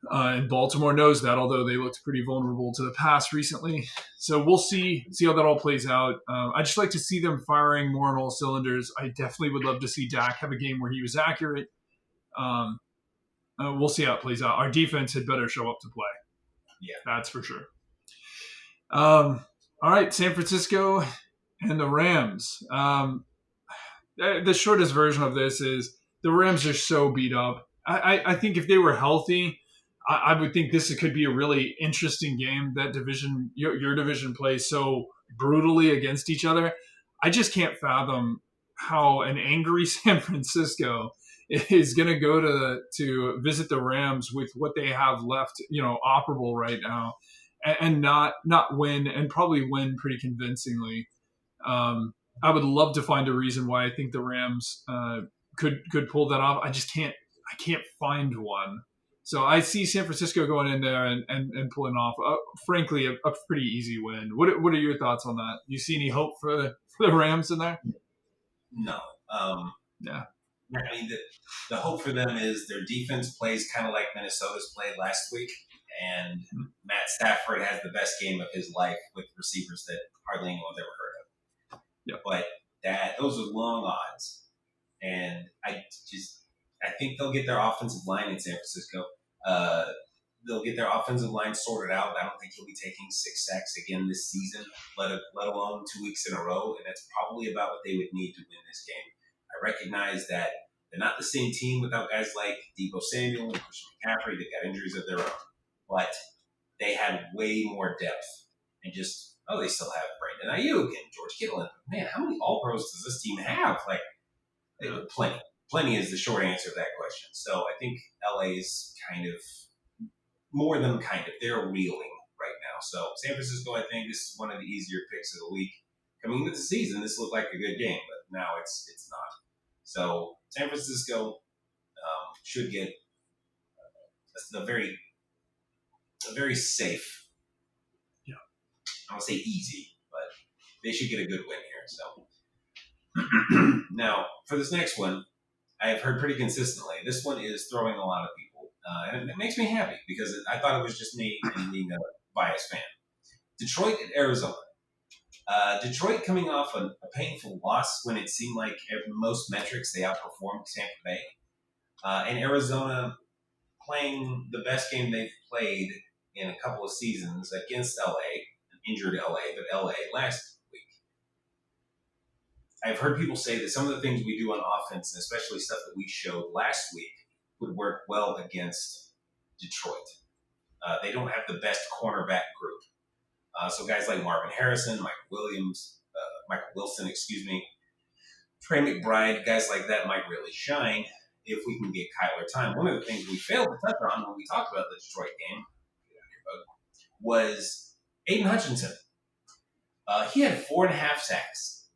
And Baltimore knows that, although they looked pretty vulnerable to the pass recently. So we'll see how that all plays out. I just like to see them firing more on all cylinders. I definitely would love to see Dak have a game where he was accurate. We'll see how it plays out. Our defense had better show up to play. Yeah, that's for sure. All right, San Francisco and the Rams. The shortest version of this is the Rams are so beat up. I think if they were healthy, I would think this could be a really interesting game. That division, your division, plays so brutally against each other. I just can't fathom how an angry San Francisco is going to go to visit the Rams with what they have left, operable right now, and not win, and probably win pretty convincingly. I would love to find a reason why I think the Rams could pull that off. I can't find one. So I see San Francisco going in there and pulling off, frankly, a pretty easy win. What are your thoughts on that? You see any hope for the Rams in there? No. Yeah. I mean, the hope for them is their defense plays kind of like Minnesota's played last week, and Matt Stafford has the best game of his life with receivers that hardly anyone's ever heard of. Yep. But those are long odds, and I think they'll get their offensive line in San Francisco. They'll get their offensive line sorted out. I don't think he'll be taking 6 sacks again this season, let alone 2 weeks in a row, and that's probably about what they would need to win this game. I recognize that they're not the same team without guys like Deebo Samuel and Christian McCaffrey. They've got injuries of their own, but they have way more depth, and they still have Brandon Ayuk and George Kittle. And man, how many All-Pros does this team have? Plenty. Plenty is the short answer to that question. So I think LA's kind of more than they're reeling right now. So San Francisco, I think this is one of the easier picks of the week. Coming into the season, this looked like a good game, but now it's not. So San Francisco should get a very safe. Yeah. I don't say easy, but they should get a good win here. So now for this next one, I have heard pretty consistently. This one is throwing a lot of people, and it makes me happy because I thought it was just me and being a biased fan. Detroit at Arizona. Detroit coming off a painful loss when it seemed like most metrics they outperformed Tampa Bay. And Arizona playing the best game they've played in a couple of seasons against LA, an injured LA, but LA last week. I've heard people say that some of the things we do on offense, and especially stuff that we showed last week, would work well against Detroit. They don't have the best cornerback group. So guys like Marvin Harrison, Michael Wilson, Trey McBride, guys like that might really shine if we can get Kyler time. One of the things we failed to touch on when we talked about the Detroit game was Aiden Hutchinson. He had 4.5 sacks.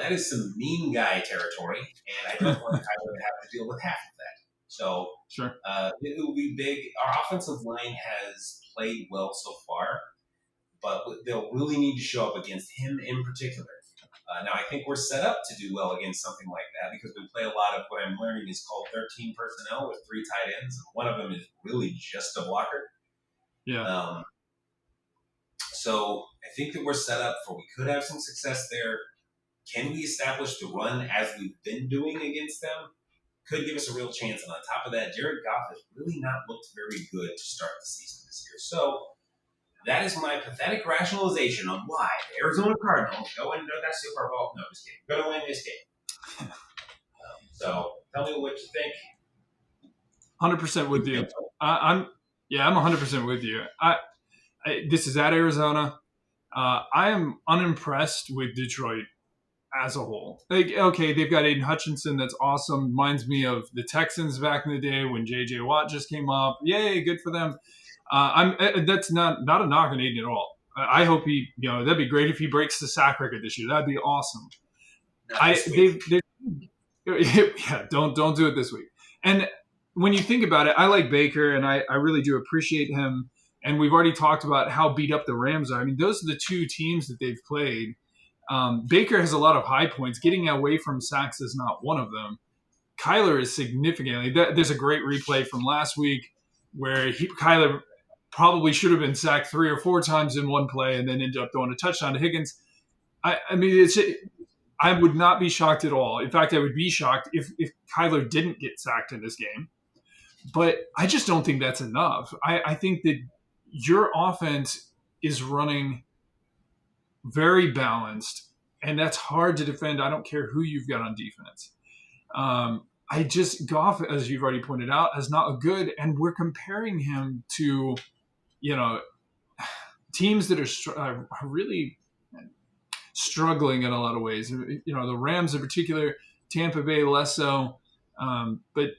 That is some mean guy territory, and I don't want Kyler to have to deal with half of that. So sure. It will be big. Our offensive line has played well so far, but they'll really need to show up against him in particular. Now, I think we're set up to do well against something like that because we play a lot of what I'm learning is called 13 personnel with 3 tight ends. And one of them is really just a blocker. Yeah. So I think that we're set up for we could have some success there. Can we establish the run as we've been doing against them? Could give us a real chance. And on top of that, Jared Goff has really not looked very good to start the season this year. So that is my pathetic rationalization on why the Arizona Cardinals go into that Super Bowl. No, just kidding. Going to win this game. So tell me what you think. 100% with you. I'm 100% with you. This is at Arizona. I am unimpressed with Detroit as a whole. Okay, they've got Aiden Hutchinson. That's awesome. Reminds me of the Texans back in the day when J.J. Watt just came up. Yay, good for them. That's not a knock on Aiden at all. I hope that'd be great if he breaks the sack record this year. That'd be awesome. Don't do it this week. And when you think about it, I like Baker, and I really do appreciate him. And we've already talked about how beat up the Rams are. I mean, those are the 2 teams that they've played. Baker has a lot of high points. Getting away from sacks is not one of them. Kyler is significantly. There's a great replay from last week where Kyler probably should have been sacked 3 or 4 times in one play and then ended up throwing a touchdown to Higgins. I mean, I would not be shocked at all. In fact, I would be shocked if Kyler didn't get sacked in this game. But I just don't think that's enough. I think that your offense is running very balanced, and that's hard to defend. I don't care who you've got on defense. Goff, as you've already pointed out, is not a good, and we're comparing him to, teams that are really struggling in a lot of ways. The Rams in particular, Tampa Bay less so. But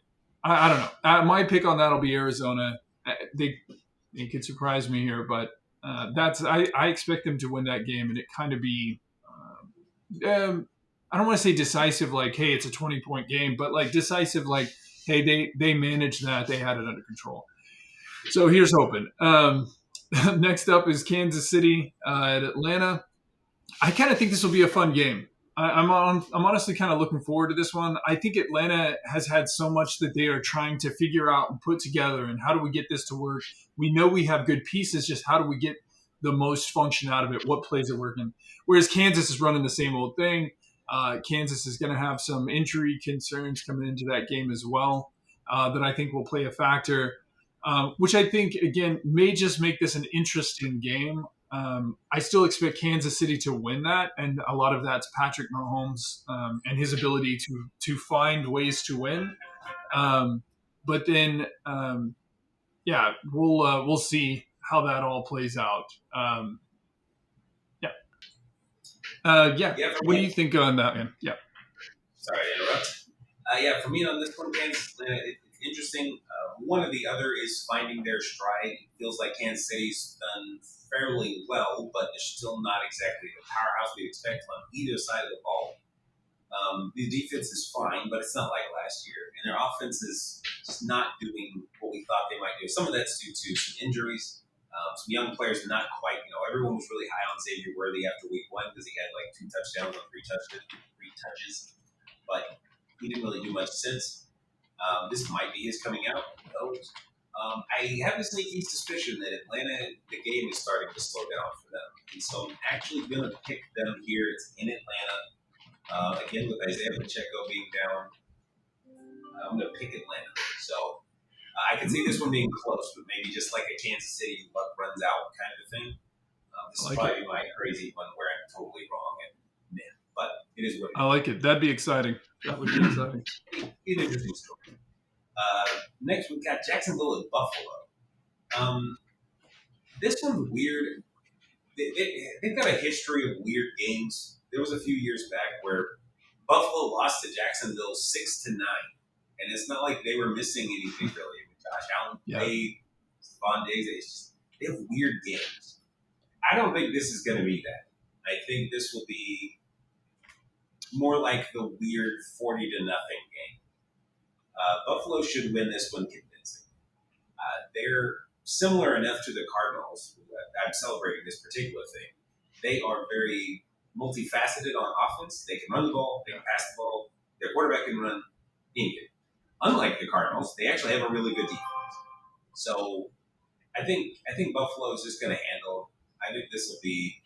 I don't know. My pick on that will be Arizona. They could surprise me here, but that's I expect them to win that game, and it kind of be. I don't want to say decisive, like hey, it's a 20-point game, but like decisive, like hey, they managed that, they had it under control. So here's hoping. Next up is Kansas City at Atlanta. I kind of think this will be a fun game. I'm honestly kind of looking forward to this one. I think Atlanta has had so much that they are trying to figure out and put together. And how do we get this to work? We know we have good pieces. Just how do we get the most function out of it? What plays are working? Whereas Kansas is running the same old thing. Kansas is going to have some injury concerns coming into that game as well that I think will play a factor. Which I think, again, may just make this an interesting game. I still expect Kansas City to win that, and a lot of that's Patrick Mahomes and his ability to find ways to win. But then, yeah, we'll see how that all plays out. Yeah, yeah. Yeah, for What do me, you think on that, man? Yeah, sorry to interrupt. Yeah, for me on this one, Kansas, it's interesting. One or the other is finding their stride. It feels like Kansas City's done fairly well, but they're still not exactly the powerhouse we expect on either side of the ball. The defense is fine, but it's not like last year. And their offense is just not doing what we thought they might do. Some of that's due to some injuries. Some young players not quite, everyone was really high on Xavier Worthy after week 1 because he had like 2 touchdowns on 3 touches. But he didn't really do much since. This might be his coming out. Who knows? I have a sneaky suspicion that Atlanta, the game is starting to slow down for them. And so I'm actually going to pick them here. It's in Atlanta. Again, with Isaiah Pacheco being down, I'm going to pick Atlanta. So I can see this one being close, but maybe just like a Kansas City luck runs out kind of thing. This is probably my crazy one where I'm totally wrong. But it is what it is. I like it. That'd be exciting. That would be exciting. An interesting story. Next, we've got Jacksonville at Buffalo. This one's weird. They've got a history of weird games. There was a few years back where Buffalo lost to Jacksonville 6-9, and it's not like they were missing anything really. Josh Allen played, Stephon Diggs. They have weird games. I don't think this is going to be that. I think this will be more like the weird 40-0 game. Buffalo should win this one convincing. They're similar enough to the Cardinals. I'm celebrating this particular thing. They are very multifaceted on offense. They can run the ball. They can pass the ball. Their quarterback can run anything. Unlike the Cardinals, they actually have a really good defense. So I think Buffalo is just going to handle. I think this will be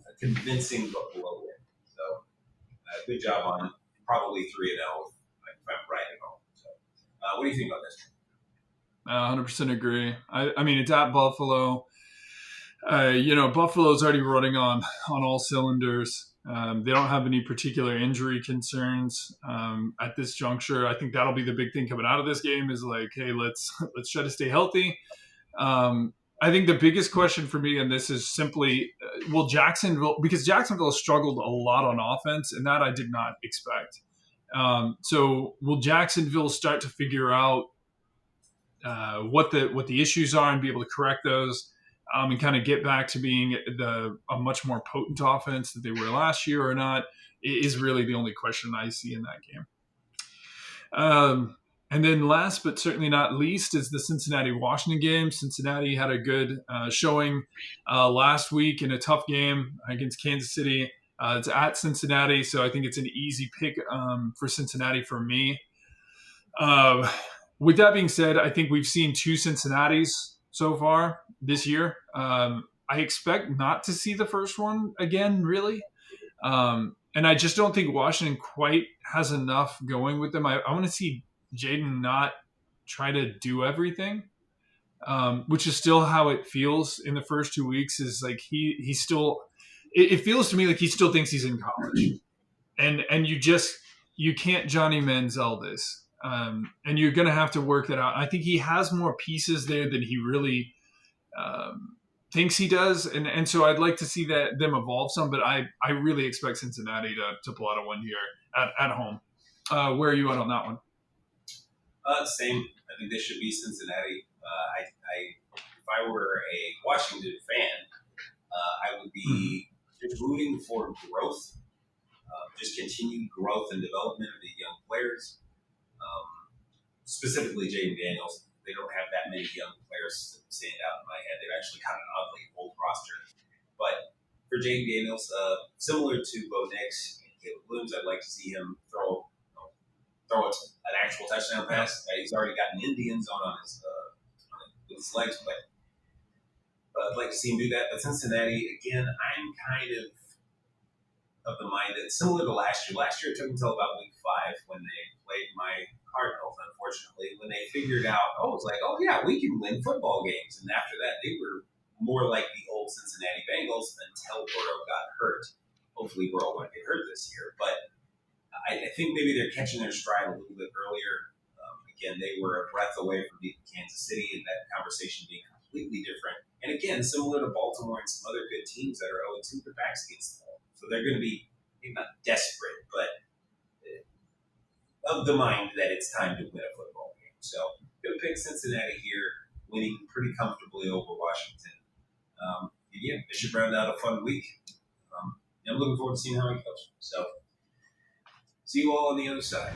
a convincing Buffalo win. So good job on probably 3-0 if I'm right at all. So what do you think about this? 100% agree. I mean, it's at Buffalo. Buffalo's already running on all cylinders. They don't have any particular injury concerns at this juncture. I think that'll be the big thing coming out of this game is like, hey, let's try to stay healthy. I think the biggest question for me in this is simply, will Jacksonville, because Jacksonville struggled a lot on offense, and that I did not expect. So will Jacksonville start to figure out what the issues are and be able to correct those? And kind of get back to being a much more potent offense that they were last year or not is really the only question I see in that game. And then last but certainly not least is the Cincinnati-Washington game. Cincinnati had a good showing last week in a tough game against Kansas City. It's at Cincinnati, so I think it's an easy pick for Cincinnati for me. With that being said, I think we've seen 2 Cincinnatis so far this year. I expect not to see the first one again, really. And I just don't think Washington quite has enough going with them. I want to see Jaden not try to do everything, which is still how it feels in the first 2 weeks. Is like he still. It feels to me like he still thinks he's in college, and you can't Johnny Manziel this. And you're going to have to work that out. I think he has more pieces there than he really thinks he does. And so I'd like to see them evolve some, but I really expect Cincinnati to pull out a win here at home. Where are you at on that one? Same. I think this should be Cincinnati. If I were a Washington fan, I would Mm-hmm. be just rooting for growth, just continued growth and development of the young players. Um, Specifically, Jaden Daniels. They don't have that many young players that stand out in my head. They've actually got an oddly old roster. But for Jaden Daniels, similar to Bo Nix and Caleb Williams, I'd like to see him throw an actual touchdown pass. He's already got an Indian zone on with his legs, but I'd like to see him do that. But Cincinnati, again, I'm kind of the mind that similar to last year. Last year it took until about week 5 when they played my Cardinals, unfortunately, when they figured out, it's like, oh yeah, we can win football games. And after that, they were more like the old Cincinnati Bengals until Burrow got hurt. Hopefully Burrow won't get hurt this year. But I think maybe they're catching their stride a little bit earlier. Again, they were a breath away from beating Kansas City, and that conversation being completely different. And again, similar to Baltimore and some other good teams that are 0-2, their backs against the wall. So they're going to be maybe not desperate, but of the mind that it's time to win a football game. So going to pick Cincinnati here, winning pretty comfortably over Washington. Yeah, it should round out a fun week. I'm looking forward to seeing how it goes. So see you all on the other side.